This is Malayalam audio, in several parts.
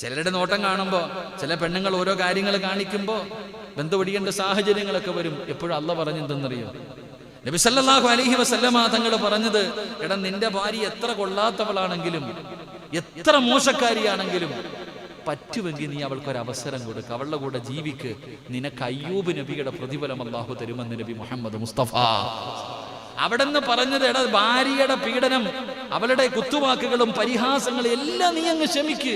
ചിലരുടെ നോട്ടം കാണുമ്പോൾ ചില പെണ്ണുങ്ങൾ ഓരോ കാര്യങ്ങൾ കാണിക്കുമ്പോൾ ബന്ധുപിടിക്കേണ്ട സാഹചര്യങ്ങളൊക്കെ വരും. എപ്പോഴും അള്ളാഹ് പറഞ്ഞെന്തെന്നറിയോ? നബി സല്ലല്ലാഹു അലൈഹി വസല്ലമ തങ്ങൾ പറഞ്ഞത്, എടാ നിന്റെ ഭാര്യ എത്ര കൊള്ളാത്തവളാണെങ്കിലും എത്ര മോശക്കാരിയാണെങ്കിലും പറ്റുമെങ്കിൽ നീ അവൾക്കൊരു അവസരം കൊടുക്കുക, അവളുടെ കൂടെ ജീവിക്ക്. നിനക്ക് അയ്യൂബ് നബിയുടെ പ്രതിഫലം അള്ളാഹു തരുമെന്ന് നബി മുഹമ്മദ് മുസ്തഫ. അവിടെ നിന്ന് പറഞ്ഞത്, എടാ ഭാര്യയുടെ പീഡനം, അവളുടെ കുത്തുവാക്കുകളും പരിഹാസങ്ങളും എല്ലാം നീ അങ്ങ് ക്ഷമിക്ക്.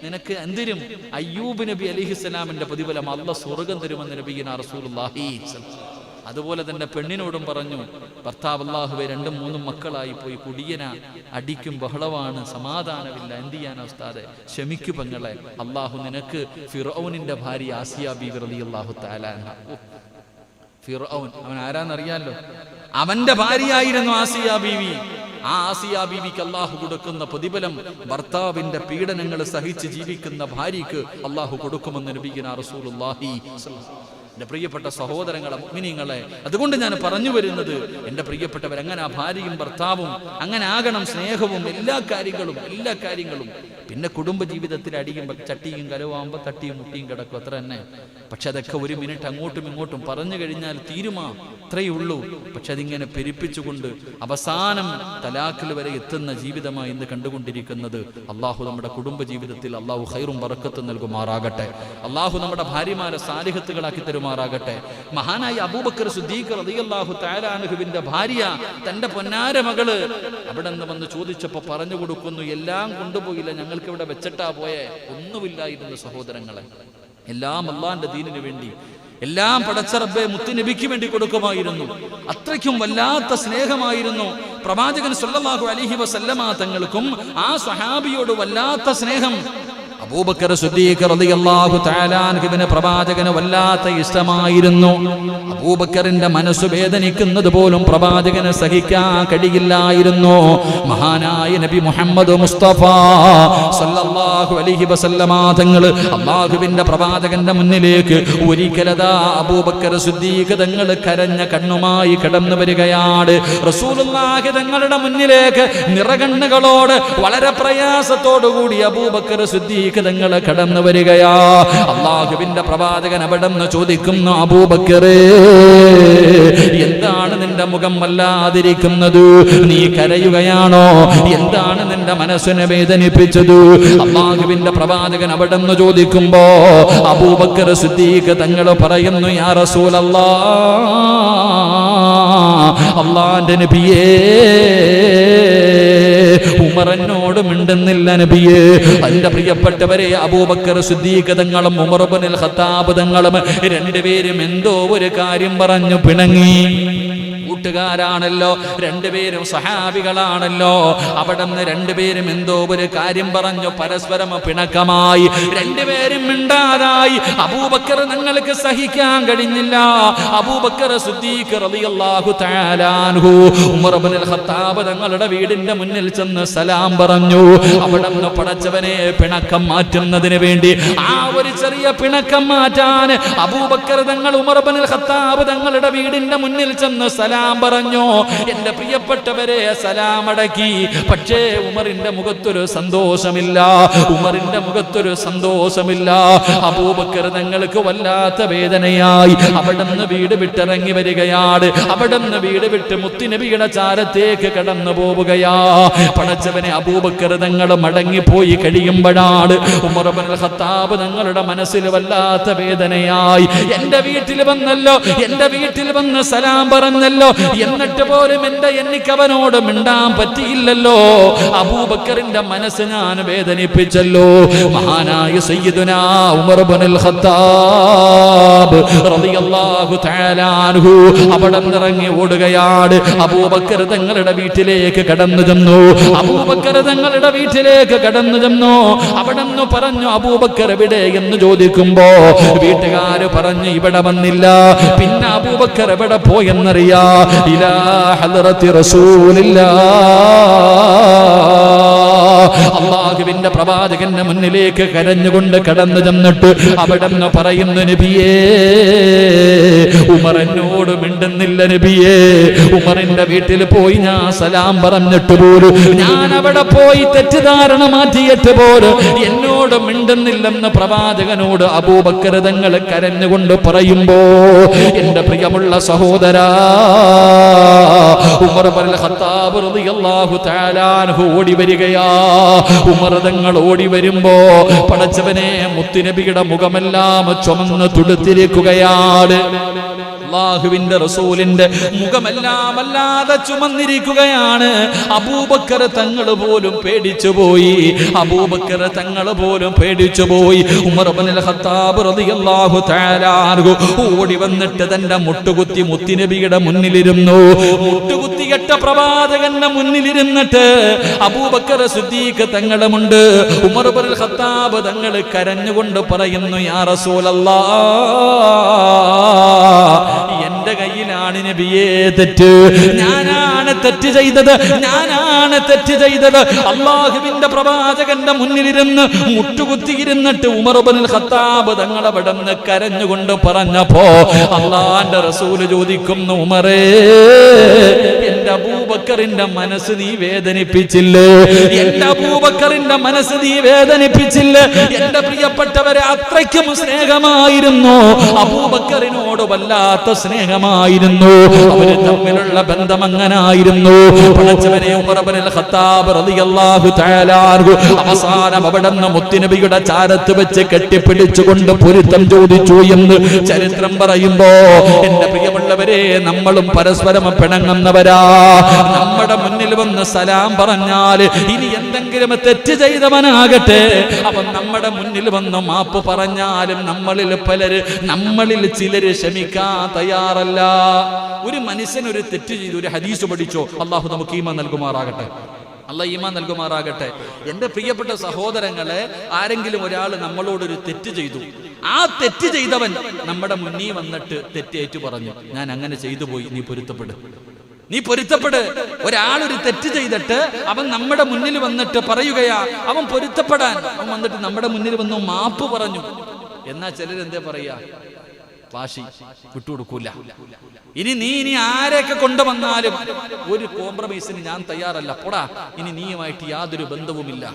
നിനക്ക് എന്തിനും അയ്യൂബ് നബി അലൈഹിസ്സലാമിന്റെ പ്രതിഫലം അള്ളാഹ് സ്വർഗം തരുമെന്ന് നബിയിനാ റസൂലുള്ളാഹി. അതുപോലെ തന്നെ പെണ്ണിനോടും പറഞ്ഞു, ഭർത്താവ് അല്ലാഹുവേ 2-3 മക്കളായി പോയി, കുടിയന, അടിക്കും, ബഹളമാണ്, സമാധാനമില്ല, എന്ത് ചെയ്യാനാ ഉസ്താദെ, ക്ഷമിക്കു പെങ്ങളെ, അള്ളാഹു നിനക്ക് ഫിർഔനിന്റെ ഭാര്യ ആസിയ ബീവി റളിയല്ലാഹു തആല അൻഹ. ഫിർഔൻ അവൻ ആരാന്നറിയാലോ? അവന്റെ ഭാര്യയായിരുന്നു ആസിയ ബീവി. ആ ആസിയ ബീവിക്ക് അള്ളാഹു കൊടുക്കുന്ന പ്രതിഫലം ഭർത്താവിന്റെ പീഡനങ്ങൾ സഹിച്ച് ജീവിക്കുന്ന ഭാര്യയ്ക്ക് അള്ളാഹു കൊടുക്കുമെന്ന് നബിയിനാ റസൂലുള്ളാഹി. എൻ്റെ പ്രിയപ്പെട്ട സഹോദരങ്ങളെ, മുഅ്മിനീങ്ങളെ, അതുകൊണ്ട് ഞാൻ പറഞ്ഞു വരുന്നത്, എൻ്റെ പ്രിയപ്പെട്ടവർ, അങ്ങനെ ആ ഭാര്യയും ഭർത്താവും അങ്ങനെ ആകണം, സ്നേഹവും എല്ലാ കാര്യങ്ങളും. പിന്നെ കുടുംബ ജീവിതത്തിൽ അടിയുമ്പോൾ ചട്ടിയും കലവാകുമ്പോൾ തട്ടിയും മുട്ടിയും കിടക്കും, അത്ര തന്നെ. പക്ഷെ അതൊക്കെ 1 മിനിറ്റ് അങ്ങോട്ടും ഇങ്ങോട്ടും പറഞ്ഞു കഴിഞ്ഞാൽ തീരുമാ, അത്രയേ ഉള്ളൂ. പക്ഷെ അതിങ്ങനെ പെരുപ്പിച്ചുകൊണ്ട് അവസാനം തലാഖിൽ വരെ എത്തുന്ന ജീവിതമായി ഇന്ന് കണ്ടുകൊണ്ടിരിക്കുന്നത്. അള്ളാഹു നമ്മുടെ കുടുംബ ജീവിതത്തിൽ അള്ളാഹു ഖൈറും ബറക്കത്തും നൽകുമാറാകട്ടെ. അള്ളാഹു നമ്മുടെ ഭാര്യമാരെ സാലിഹത്തുകളാക്കി തരുമാറാകട്ടെ. മഹാനായ അബൂബക്കർ സിദ്ദീഖ് റളിയല്ലാഹു തആല അൻഹുവിന്റെ ഭാര്യ തന്റെ പൊന്നാര മകള് അവിടെ നിന്ന് വന്ന് ചോദിച്ചപ്പോൾ പറഞ്ഞു കൊടുക്കുന്നു, എല്ലാം കൊണ്ടുപോയില്ല, ഞങ്ങൾക്ക് ഇവിടെ വെച്ചിട്ടാ പോയെ. ഒന്നുമില്ലായിരുന്നു സഹോദരങ്ങളെ, എല്ലാം അള്ളാന്റെ ദീനിന് വേണ്ടി, എല്ലാം പടച്ച റബ്ബേ മുത്തുനബിക്ക് വേണ്ടി കൊടുക്കുമായിരുന്നു. അത്രയ്ക്കും വല്ലാത്ത സ്നേഹമായിരുന്നു പ്രവാചകൻ സല്ലല്ലാഹു അലൈഹി വസല്ലമ തങ്ങൾക്കും ആ സ്വഹാബിയോട് വല്ലാത്ത സ്നേഹം. അബൂബക്കർ സിദ്ദീഖ് റളിയല്ലാഹു തആല അൻഹുവിനെ പ്രവാചകന് വല്ലാത്ത ഇഷ്ടമായിരുന്നു. അബൂബക്കറിന്റെ മനസ്സ് വേദനിക്കുന്നത് പോലും പ്രവാചകന് സഹിക്കാൻ കഴിയില്ലായിരുന്നു. മഹാനായ നബി മുഹമ്മദ് മുസ്തഫ സല്ലല്ലാഹു അലൈഹി വസല്ലമ തങ്ങൾ അല്ലാഹുവിന്റെ പ്രവാചകന്റെ മുന്നിലേക്ക് ഒരിക്കലതാ അബൂബക്കർ സിദ്ദീഖ് തങ്ങൾ കരഞ്ഞ കണ്ണുമായി കടന്നു വരികയാണ്. റസൂലുള്ളാഹി തങ്ങളുടെ മുന്നിലേക്ക് നിറകണ്ണുകളോട് വളരെ പ്രയാസത്തോടുകൂടി അബൂബക്കർ സിദ്ദീഖ് തങ്ങളെ കടന്നു വരികയാ. അല്ലാഹുവിന്റെ പ്രവാചകൻ അവിടെ നിന്ന് ചോദിക്കുന്നു, അബൂബക്കറേ, എന്താണ് നിന്റെ മുഖം വല്ലാതിരിക്കുന്നത്? നീ കരയുകയാണോ? എന്താണ് നിന്റെ മനസ്സിനെ വേദനിപ്പിച്ചത്? അല്ലാഹുവിന്റെ പ്രവാചകൻ അവിടെ നിന്ന് ചോദിക്കുമ്പോ അബൂബക്കർ സിദ്ദീഖ് തങ്ങൾ പറയുന്നു, യാ റസൂലല്ലാഹ്, അല്ലാഹുവിന്റെ നബിയേ, ഉമറിനോട് മിണ്ടുന്നില്ല നബിയേ. എന്റെ പ്രിയപ്പെട്ടവരെ, അബൂബക്കർ സിദ്ദീഖ് തങ്ങളും ഉമർ ഇബ്നുൽ ഖത്താബ് തങ്ങളും രണ്ടുപേരും എന്തോ ഒരു കാര്യം പറഞ്ഞു പിണങ്ങി. കൂട്ടുകാരാണല്ലോ, രണ്ടുപേരും സഹാബികളാണല്ലോ. അവിടെ നിന്ന് രണ്ടുപേരും എന്തോ ഒരു കാര്യം പറഞ്ഞു, പരസ്പരം പിണക്കമായി, രണ്ടുപേരും മിണ്ടാതായി. അബൂബക്കർ തങ്ങൾക്ക് സഹിക്കാൻ കഴിഞ്ഞില്ല. അബൂബക്കർ സിദ്ദീഖ് റളിയല്ലാഹു തആല അൻഹു ഉമർ ഇബ്നുൽ ഖത്താബ് തങ്ങളുടെ വീടിന്റെ മുന്നിൽ ചെന്ന് സലാം പറഞ്ഞു. അവിടെ നിന്ന് പടച്ചവനെ പിണക്കം മാറ്റുന്നതിന് വേണ്ടി, ആ ഒരു ചെറിയ പിണക്കം മാറ്റാൻ അബൂബക്കർ തങ്ങൾ ഉമർ ഇബ്നുൽ ഖത്താബ് തങ്ങളുടെ വീടിന്റെ മുന്നിൽ ചെന്ന് സലാം പറഞ്ഞു. എന്റെ പ്രിയപ്പെട്ടവരെ, സലാം അടക്കി. പക്ഷേ ഉമറിന്റെ മുഖത്തൊരു സന്തോഷമില്ല, ഉമറിന്റെ മുഖത്തൊരു സന്തോഷമില്ല. അബൂബക്കർ തങ്ങൾക്ക് വല്ലാത്ത വേദനയായി. അവിടെ നിന്ന് വീട് വിട്ടിറങ്ങി വരികയാണ്. അവിടെ നിന്ന് വീട് വിട്ട് മുത്തുനബിയുടെ ചാരത്തേക്ക് കടന്നു പോവുകയാ. പടച്ചവനെ, അബൂബക്കർ തങ്ങൾ മടങ്ങിപ്പോയി കഴിയുമ്പോഴാണ് ഉമർ ഇബ്നുൽ ഖത്താബ് തങ്ങളുടെ മനസ്സിൽ വല്ലാത്ത വേദനയായി. എന്റെ വീട്ടിൽ വന്നല്ലോ, എന്റെ വീട്ടിൽ വന്ന് സലാം പറഞ്ഞല്ലോ, എന്നിട്ട് പോലും എനിക്ക് അവനോട് മിണ്ടാൻ പറ്റിയില്ലല്ലോ. അബൂബക്കറിന്റെ മനസ്സ് ഞാൻ വേദനിപ്പിച്ചല്ലോ. മഹാനായ സയ്യിദുനാ ഉമർ ഇബ്നുൽ ഖത്താബ് റളിയല്ലാഹു തആല അൻഹു അവിടെ ഇറങ്ങി ഓടുകയാണ്. അബൂബക്കർ തങ്ങളുടെ വീട്ടിലേക്ക് കടന്നു ചെന്നു. അബൂബക്കർ തങ്ങളുടെ വീട്ടിലേക്ക് കടന്നു ചെന്നു. അവിടെ നിന്ന് പറഞ്ഞു, അബൂബക്കർ എവിടെ എന്ന് ചോദിക്കുമ്പോ വീട്ടുകാര് പറഞ്ഞു, ഇവിടെ വന്നില്ല. പിന്നെ അബൂബക്കർ എവിടെ പോയെന്നറിയാ? ഇലാ ഹദ്റത്തി റസൂലില്ലാഹ് അള്ളാഹുവിന്റെ പ്രവാചകന്റെ മുന്നിലേക്ക് കരഞ്ഞുകൊണ്ട് കടന്നു ചെന്നിട്ട് അവിടെ നിന്ന് പറയുന്നു, നബിയേ, ഉമർ എന്നോട് മിണ്ടുന്നില്ല നബിയേ. ഉമറിന്റെ വീട്ടിൽ പോയി ഞാൻ സലാം പറഞ്ഞിട്ട് പോലും, ഞാൻ അവിടെ പോയി തെറ്റിദ്ധാരണ മാറ്റിയിട്ട് പോലും എന്നോട് മിണ്ടുന്നില്ലെന്ന് പ്രവാചകനോട് അബൂബക്കർ തങ്ങൾ കരഞ്ഞുകൊണ്ട് പറയുമ്പോ, എന്റെ പ്രിയമുള്ള സഹോദരാ, ഉമർ ഇബ്നുൽ ഖത്താബ് റളിയല്ലാഹു തആല അൻഹു ഓടി വരികയാ. ഉമർ തങ്ങൾ ഓടി വരുമ്പോ പടച്ചവനെ, മുത്തുനബിയുടെ മുഖമെല്ലാം ചുമന്ന് തുടുത്തിരിക്കുകയാണ്. അല്ലാഹുവിന്റെ റസൂലിന്റെ മുഖമെല്ലാം അല്ലാതെ ചുമന്നിരിക്കുകയാണ്. അബൂബക്കർ തങ്ങൾ പോലും പേടിച്ചുപോയി. അബൂബക്കർ തങ്ങൾ പോലും പേടിച്ചുപോയി. ഉമർ ഇബ്നുൽ ഖത്താബ് റളിയല്ലാഹു തആല അൻഹു ഓടി വന്നിട്ട് തന്റെ മുട്ടുകുത്തി മുത്തുനബിയുടെ മുന്നിലിരുന്നു. മുട്ടുകുത്തി കെട്ട പ്രവാചകന്റെ മുന്നിലിരുന്നിട്ട് അബൂബക്കർ സിദ്ദീഖ് തങ്ങളുമുണ്ട്. ഉമർ ഇബ്നുൽ ഖത്താബ് തങ്ങൾ കരഞ്ഞുകൊണ്ട് പറയുന്നു, യാ റസൂലല്ലാഹ്, എന്റെ കയ്യിലാണ് നബിയേ തെറ്റ്. ഞാനാണ് തെറ്റ് ചെയ്തത്, ഞാനാണ് തെറ്റ് ചെയ്തത്. അല്ലാഹുവിന്റെ പ്രവാചകന്റെ മുന്നിലിരുന്ന് മുട്ടുകുത്തിയിരുന്നിട്ട് ഉമർ ഇബ്നുൽ ഖത്താബ് തങ്ങൾ അവിടെ നിന്ന് കരഞ്ഞുകൊണ്ട് പറഞ്ഞപ്പോ അല്ലാഹുവിന്റെ റസൂല് ചോദിക്കുന്നു, ഉമറേ, എന്റെ അബൂബക്കറിന്റെ മനസ്സ് നീ വേദനിപ്പിച്ചില്ലേ? എന്റെ അബൂബക്കറിന്റെ മനസ്സ് നീ വേദനിപ്പിച്ചില്ലേ? എന്റെ പ്രിയപ്പെട്ടവരെ, അത്രയ്ക്കും സ്നേഹമായിരുന്നു അബൂബക്കറിനോട്, വല്ലാത്ത സ്നേഹമായിരുന്നു. അവര് തമ്മിലുള്ള ബന്ധം അങ്ങനായിരുന്നു. പടച്ചവനെ, ഉമർ ഇബ്നുൽ ഖത്താബ് റളിയല്ലാഹു തആല അൻഹു അവസാനം അവിടെ നിന്ന് മുത്തുനബിയുടെ ചാരത്ത് വെച്ച് കെട്ടിപ്പിടിച്ചുകൊണ്ട് പൊരുത്തം ചോദിച്ചു എന്ന് ചരിത്രം പറയുമ്പോ, എന്റെ പ്രിയമുള്ളവരെ, നമ്മളും പരസ്പരം പിണങ്ങുന്നവരാ. നമ്മുടെ മുന്നിൽ വന്ന് സലാം പറഞ്ഞാൽ, ഇനി എന്തെങ്കിലും തെറ്റ് ചെയ്തവനാകട്ടെ, അവൻ നമ്മുടെ മുന്നിൽ വന്ന് മാപ്പ് പറഞ്ഞാലും നമ്മളിൽ ചിലര് ക്ഷമിക്കാൻ തയ്യാറല്ല. ഒരു മനുഷ്യൻ ഒരു തെറ്റ് ചെയ്തു, ഒരു ഹദീസ് പഠിച്ചോ, അള്ളാഹു നമുക്ക് ഈമാൻ നൽകുമാറാകട്ടെ. അല്ലാഹ് ഈമാൻ നൽകുമാറാകട്ടെ. എന്റെ പ്രിയപ്പെട്ട സഹോദരങ്ങളെ, ആരെങ്കിലും ഒരാൾ നമ്മളോടൊരു തെറ്റ് ചെയ്തു, ആ തെറ്റ് ചെയ്തവൻ നമ്മുടെ മുന്നിൽ വന്നിട്ട് തെറ്റേറ്റു പറഞ്ഞു, ഞാൻ അങ്ങനെ ചെയ്തു പോയി, നീ പൊരുത്തപ്പെട്, നീ പൊരുത്തപ്പെട്. ഒരാളൊരു തെറ്റ് ചെയ്തിട്ട് അവൻ നമ്മുടെ മുന്നിൽ വന്നിട്ട് പറയുകയാ, അവൻ പൊരുത്തപ്പെടാൻ, അവൻ വന്നിട്ട് നമ്മുടെ മുന്നിൽ വന്നു മാപ്പ് പറഞ്ഞു. എന്നാ ചിലരെന്തേ പറയാ, വാശി വിട്ടുകൊടുക്കൂല. ഇനി ആരെയൊക്കെ കൊണ്ടുവന്നാലും ഒരു കോംപ്രമൈസിന് ഞാൻ തയ്യാറല്ല, പോടാ, ഇനി നീയുമായിട്ട് യാതൊരു ബന്ധവുമില്ല.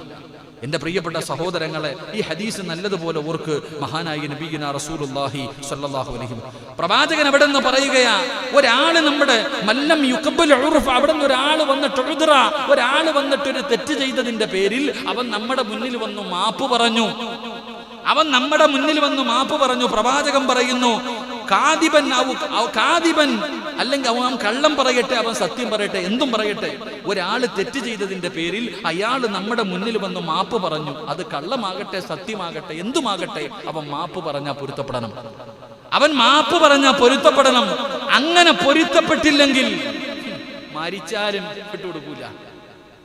എന്റെ പ്രിയപ്പെട്ട സഹോദരങ്ങളെ, ഈ ഹദീസ് നല്ലതുപോലെ ഓർക്ക്. മഹാനായ നബിയുനാ റസൂലുള്ളാഹി സ്വല്ലല്ലാഹു അലൈഹി വസല്ലം പ്രവാചകൻ അവിടെ നിന്ന് പറയുകയാ, ഒരാള് നമ്മുടെ മല്ലം യുഖബ്ബൽ ഉർഫ്, അവിടെ നിന്ന് ഒരാൾ വന്നിട്ട് ഉദ്റ, ഒരാൾ വന്നിട്ട് ഒരു തെറ്റ് ചെയ്തതിന്റെ പേരിൽ അവൻ നമ്മുടെ മുന്നിൽ വന്നു മാപ്പ് പറഞ്ഞു. അവൻ നമ്മുടെ മുന്നിൽ വന്ന് മാപ്പ് പറഞ്ഞു. പ്രവാചകൻ പറയുന്നു, കാദിബൻ അല്ലെങ്കിൽ അവൻ കള്ളം പറയട്ടെ, അവൻ സത്യം പറയട്ടെ, എന്തും പറയട്ടെ, ഒരാൾ തെറ്റ് ചെയ്തതിന്റെ പേരിൽ അയാൾ നമ്മുടെ മുന്നിൽ വന്ന് മാപ്പ് പറഞ്ഞു. അത് കള്ളമാകട്ടെ, സത്യമാകട്ടെ, എന്തുമാകട്ടെ, അവൻ മാപ്പ് പറഞ്ഞാൽ പൊരുത്തപ്പെടണം. അവൻ മാപ്പ് പറഞ്ഞാൽ പൊരുത്തപ്പെടണം. അങ്ങനെ പൊരുത്തപ്പെട്ടില്ലെങ്കിൽ മരിച്ചാലും വിട്ടുകൊടുക്കൂല.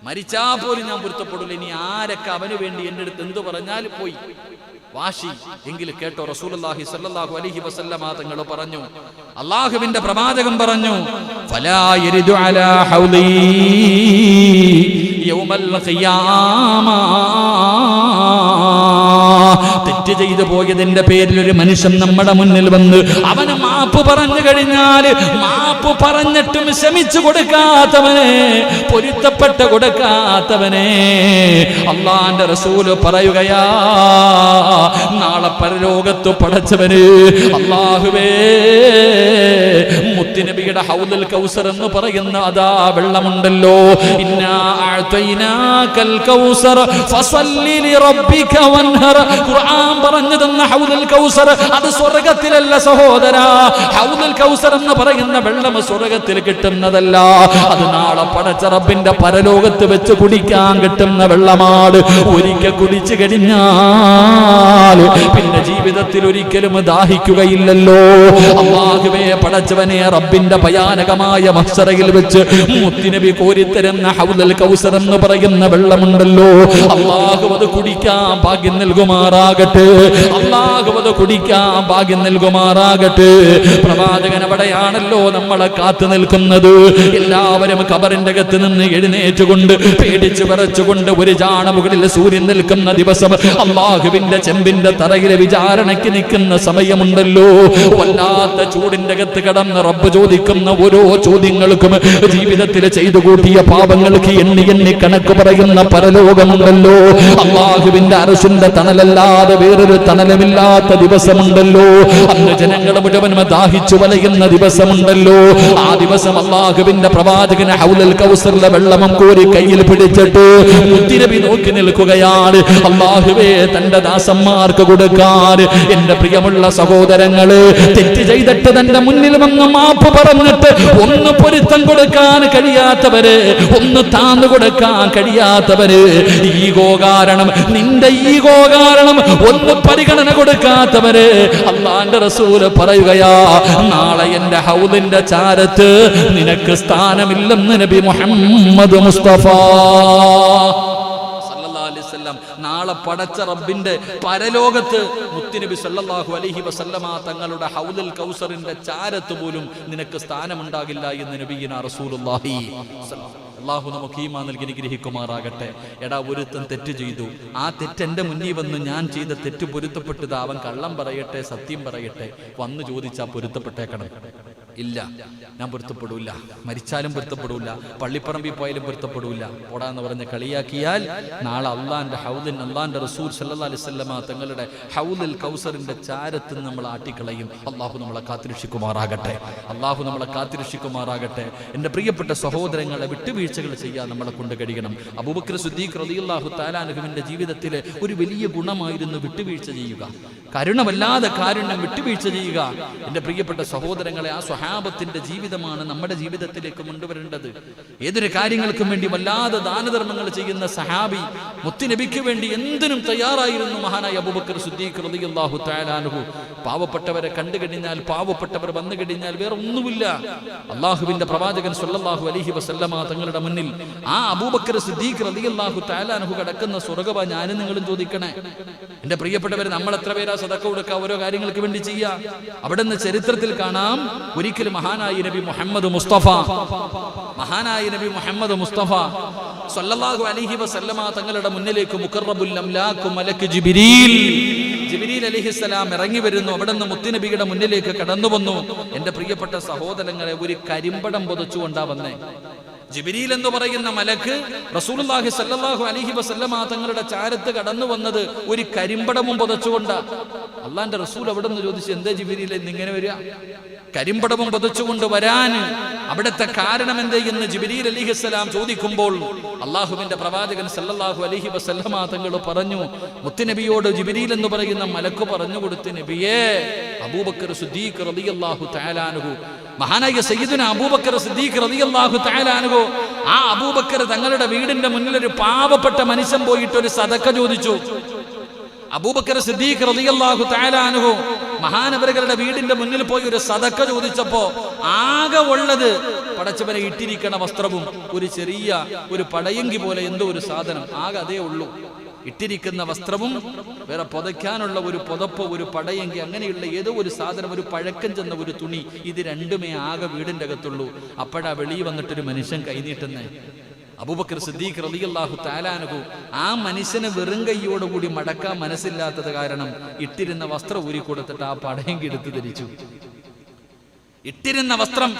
മരിച്ചാ പോലും ഞാൻ പൊരുത്തപ്പെടില്ല. ഇനി ആരൊക്കെ അവന് വേണ്ടി എൻ്റെ അടുത്ത് എന്തു പറഞ്ഞാലും പോയി വാശി എങ്കിൽ കേട്ടോ, റസൂലുള്ളാഹി സ്വല്ലല്ലാഹു അലൈഹി വസല്ലമ തങ്ങൾ പറഞ്ഞു, അല്ലാഹുവിന്റെ പ്രവാചകൻ പറഞ്ഞു, ഫലാ യരിദു അലാ ഹൗലി യൗമൽ ഖിയാമ. തെറ്റ് ചെയ്തു പോയതിന്റെ പേരിൽ ഒരു മനുഷ്യൻ നമ്മുടെ മുന്നിൽ വന്ന് അവന് മാപ്പ് പറഞ്ഞു കഴിഞ്ഞാൽ, മാപ്പ് പറഞ്ഞിട്ടും ക്ഷമിച്ചു കൊടുക്കാത്തവനെ, പൊരുത്തപ്പെട്ട് കൊടുക്കാത്തവനെ അല്ലാഹുവിന്റെ റസൂല് പറയുകയാ, നാളെ പരലോകത്ത് പടച്ചവന് അല്ലാഹുവേ, മുത്തുനബിയുടെ ഹൗദുൽ കൗസർ എന്ന് പറയുന്ന അതാ വെള്ളമുണ്ടല്ലോ, ഇന്നാ അഅതൈനാകൽ കൗസർ ഫസല്ലി ലിറബ്ബിക വൻഹർ. ഖുർആൻ പറഞ്ഞു തന്ന ഹൗദുൽ കൗസർ അത് സ്വർഗ്ഗത്തിലല്ല സഹോദരാ. ഹൗദുൽ കൗസർ എന്ന് പറയുന്ന വെള്ളം സ്വർഗ്ഗത്തിൽ കിട്ടുന്നതല്ല, അത് നാളെ പടച്ച റബ്ബിന്റെ പരലോകത്ത് വെച്ച് കുടിക്കാൻ കിട്ടുന്ന വെള്ളമാണ്. ഒരിക്കൽ കുടിച്ചു കഴിഞ്ഞാൽ പിന്നെ ജീവിതത്തിൽ ഒരിക്കലും ദാഹിക്കുകയില്ലല്ലോ. അല്ലാഹുവേ, പടച്ചവനെ, റബ്ബിന്റെ ഭയാനകമായ മഹ്ശറയിൽ വെച്ച് മുത്തുനബി കോരിത്തരുന്ന ഹൗദുൽ കൗസർ എന്ന് പറയുന്ന വെള്ളമുണ്ടല്ലോ, അല്ലാഹു അത് കുടിക്കാൻ ഭാഗ്യം നൽകുമാറാകട്ടെ. അല്ലാഹു അത് കുടിക്കാൻ ഭാഗ്യം നൽകുമാറാകട്ടെ. പ്രവാചകൻ അവിടെയാണല്ലോ നമ്മളെ കാത്തു നിൽക്കുന്നത്. എല്ലാവരും ഖബറിന്റെ അകത്ത് നിന്ന് എഴുന്നേറ്റുകൊണ്ട് പേടിച്ചു വിറച്ചുകൊണ്ട് ഒരു ജാണ മുകളിൽ സൂര്യൻ നിൽക്കുന്ന ദിവസം അല്ലാഹുവിന്റെ ചെമ്പിന്റെ തറയിലെ വിചാരണയ്ക്ക് നിൽക്കുന്ന സമയമുണ്ടല്ലോ. വല്ലാത്ത ചൂടിന്റെ അകത്ത് കിടന്ന് റബ്ബ് ചോദിക്കുന്ന ഓരോ ചോദ്യങ്ങൾക്കും ജീവിതത്തിൽ ചെയ്തു കൂട്ടിയ പാപങ്ങൾക്ക് എണ്ണി എണ്ണി കണക്ക് പറയുന്ന പരലോകമുണ്ടല്ലോ. അല്ലാഹുവിന്റെ അർശിന്റെ തണലല്ലാതെ വേറൊരു തണലുമില്ലാത്ത ദിവസമുണ്ടല്ലോ. അന്ന് ജനങ്ങൾ മുഴുവൻ ദാഹിച്ചു വലയുന്ന ദിവസമുണ്ടല്ലോ. ആ ദിവസം അല്ലാഹുവിന്റെ പ്രവാചകന് ഹൗലുൽ കൗസറിലെ വെള്ളം കോരി കയ്യിൽ പിടിച്ചിട്ട് മുത്തുനബി നോക്കി നിൽക്കുകയാണ്. അല്ലാഹുവേ, തന്റെ ദാസന്മാർക്ക് കൊടുക്കാൻ എന്റെ പ്രിയമുള്ള സഹോദരങ്ങള് തെറ്റ് ചെയ്തിട്ട് തന്റെ മുന്നിൽ വന്ന് മാപ്പ് പറഞ്ഞിട്ട് ഒന്ന് പൊരുത്തം കൊടുക്കാൻ കഴിയാത്തവര്, ഒന്ന് താന്നു കൊടുക്കാൻ കഴിയാത്തവര്, ഈഗോ കാരണം, നിന്റെ ഈഗോ കാരണം ഒന്ന് പരിഗണന കൊടുക്കാത്തവര്, അല്ലാഹുവിന്റെ റസൂല് പറയുകയാ, നാളെ എന്റെ ഹൗദിന്റെ ചാരത്ത് നിനക്ക് സ്ഥാനമില്ലെന്ന് നബി മുഹമ്മദ് മുസ്തഫ. നാളെ പടച്ച റബ്ബിന്റെ പരലോകത്ത് മുത്തുനബി സല്ലല്ലാഹു അലൈഹി വസല്ലമ തങ്ങളുടെ ഹൗലുൽ കൗസറിന്റെ ചാരത്ത് പോലും നിനക്ക് സ്ഥാനമുണ്ടാകില്ല എന്ന് നബിയിന റസൂലുള്ളാഹി. അല്ലാഹു നമുക്ക് ഈമാൻ നൽകി അനുഗ്രഹിക്കുമാറാകട്ടെ. എടാ, ഒരുത്തൻ തെറ്റ് ചെയ്തു, ആ തെറ്റ് എന്റെ മുന്നിൽ വന്ന് ഞാൻ ചെയ്ത തെറ്റ് പൊരുത്തപ്പെട്ടത്, അവൻ കള്ളം പറയട്ടെ സത്യം പറയട്ടെ, വന്ന് ചോദിച്ചാൽ പൊരുത്തപ്പെട്ടേക്കണം. ഇല്ല, ഞാൻ പൊരുത്തപ്പെടൂല, മരിച്ചാലും പൊരുത്തപ്പെടൂല, പള്ളിപ്പറമ്പിൽ പോയാലും പൊരുത്തപ്പെടൂല, ഓടാന്ന് പറഞ്ഞ് കളിയാക്കിയാൽ നാളെ അള്ളാന്റെ ഹൗദിൻ, അള്ളാന്റെ റസൂൽ സല്ലല്ലാഹു അലൈഹി വസല്ലമ തങ്ങളുടെ ഹൗലുൽ കൗസറിന്റെ ചാരത്ത് നമ്മൾ ആട്ടിക്കളയും. അള്ളാഹു നമ്മളെ കാത്തിരക്ഷിക്കുമാറാകട്ടെ. അള്ളാഹു നമ്മളെ കാത്തിരക്ഷിക്കുമാറാകട്ടെ. എൻ്റെ പ്രിയപ്പെട്ട സഹോദരങ്ങളെ, വിട്ടുവീഴ്ചകൾ ചെയ്യാൻ നമ്മളെ കൊണ്ട് കഴിയണം. അബൂബക്കർ സിദ്ദീഖ് റളിയല്ലാഹു തആല അൻഹുവിന്റെ ജീവിതത്തിലെ ഒരു വലിയ ഗുണമായിരുന്നു വിട്ടുവീഴ്ച ചെയ്യുക. കരുണവല്ലാതെ കാരുണ്യം, വിട്ടുവീഴ്ച ചെയ്യുക. എൻ്റെ പ്രിയപ്പെട്ട സഹോദരങ്ങളെ, ആ സ്വഹാബത്തിന്റെ ജീവിതമാണ് നമ്മുടെ ജീവിതത്തിലേക്ക് കൊണ്ടുവരേണ്ടത്. ഏതൊരു കാര്യങ്ങൾക്കും വേണ്ടി വല്ലാതെ ദാനധർമ്മങ്ങൾ ചെയ്യുന്ന സഹാബി, മുത്തുനബിക്ക് വേണ്ടി എന്തിനും തയ്യാറായിരുന്നു മഹാനായ അബൂബക്കർ സിദ്ദീഖ് റളിയല്ലാഹു തആല അൻഹു. പാവപ്പെട്ടവരെ കണ്ടു കഴിഞ്ഞാൽ, പാവപ്പെട്ടവർ വന്നു കഴിഞ്ഞാൽ വേറെ ഒന്നുമില്ല. അള്ളാഹുവിന്റെ പ്രവാചകൻ സല്ലല്ലാഹു അലൈഹി വസല്ലമ തങ്ങളുടെ മുന്നിൽ ആ അബൂബക്കർ സിദ്ദീഖ് റളിയല്ലാഹു തആല അൻഹു കിടക്കുന്ന സ്വർഗ്ഗവ ഞാനും നിങ്ങളും ചോദിക്കണേ. എൻ്റെ പ്രിയപ്പെട്ടവരെ, നമ്മൾ എത്ര പേരാ സദഖ കൊടുക്കുക, ഓരോ കാര്യങ്ങൾക്ക് വേണ്ടി ചെയ്യാം. അവിടെ നിന്ന് ചരിത്രത്തിൽ കാണാം, ഒരിക്കൽ മഹാനായ നബി മുഹമ്മദ് മുസ്തഫ സല്ലല്ലാഹു അലൈഹി വസല്ലമ തങ്ങളുടെ മുന്നിലേക്ക് മുഖറബുൽ അംലാഖ് മലക്ക് ജിബ്രീൽ അലൈഹിസ്സലാം ഇറങ്ങി വരുന്നു. അവിടെ നിന്ന് മുത്തുനബിയുടെ മുന്നിലേക്ക് കടന്നു വന്നു. എൻ്റെ പ്രിയപ്പെട്ട സഹോദരങ്ങളെ, ഒരു കരിമ്പടം പൊതിച്ചുകൊണ്ടാ വന്നേ. ജിബ്രീൽ എന്ന് പറയുന്ന മലക്ക് റസൂലുള്ളാഹി സ്വല്ലല്ലാഹു അലൈഹി വസല്ലമ തങ്ങളുടെ ചാരത്ത് കടന്നു വന്നത് ഒരു കരിമ്പടമും പുതച്ചുകൊണ്ട്. അള്ളാന്റെ റസൂൽ അവിടെ നിന്ന് ചോദിച്ചു, എന്താ ജിബ്രീൽ ഇന്നിങ്ങനെ വരിക? കരിമ്പടവും പുതച്ചുകൊണ്ട് വരാൻ അവിടുത്തെ കാരണം എന്തേ എന്ന് ജിബ്രീൽ അലൈഹിസ്സലാം ചോദിക്കുമ്പോൾ അള്ളാഹുവിന്റെ പ്രവാചകൻ സല്ലല്ലാഹു അലൈഹി വസല്ലമ തങ്ങൾ പറഞ്ഞു, മുത്തുനബിയോട് ജിബ്രീൽ എന്ന് പറയുന്ന മലക്ക് പറഞ്ഞു കൊടുത്തു, നബിയേ, അബൂബക്കർ സിദ്ദീഖ് റളിയല്ലാഹു തആല അൻഹു, മഹാനായ സയ്യിദുനാ അബൂബക്കർ സിദ്ദീഖ് റളിയല്ലാഹു തആല അൻഹു, ആ അബൂബക്കർ തങ്ങളുടെ വീടിന്റെ മുന്നിൽ ഒരു പാവപ്പെട്ട മനുഷ്യൻ പോയിട്ട് ഒരു സദഖ ചോദിച്ചു. അബൂബക്കർ സിദ്ദീഖ് റളിയല്ലാഹു തആല അൻഹു മഹാനവറുകളുടെ വീടിന്റെ മുന്നിൽ പോയി ഒരു സദഖ ചോദിച്ചപ്പോ ആകെ ഉള്ളത് പടച്ചവനെ ഇട്ടിരിക്കണ വസ്ത്രവും ഒരു ചെറിയ ഒരു പടയങ്കി പോലെ എന്തോ ഒരു സാധനം, ആകെ അതേ ഉള്ളൂ. ഇട്ടിരിക്കുന്ന വസ്ത്രവും വേറെ പുതയ്ക്കാനുള്ള ഒരു പുതപ്പ്, ഒരു പടയങ്കി, അങ്ങനെയുള്ള ഏതോ ഒരു സാധനം, ഒരു പഴക്കം ചെന്ന ഒരു തുണി, ഇത് രണ്ടുമേ ആകെ വീടിന്റെ അകത്തുള്ളൂ. അപ്പോഴാ വെളിയിൽ വന്നിട്ടൊരു മനുഷ്യൻ കൈനീട്ടുന്നേ. അബൂബക്കർ സിദ്ദീഖ് റളിയല്ലാഹു തആല അൻഹു ആ മനുഷ്യനെ വെറും കൈയോടുകൂടി മടക്കാൻ മനസ്സില്ലാത്തത് കാരണം ഇട്ടിരുന്ന വസ്ത്രം ഊരി കൊടുത്തിട്ട് ആ പടയങ്കി എടുത്ത് ധരിച്ചു. ഇട്ടിരുന്ന വസ്ത്രം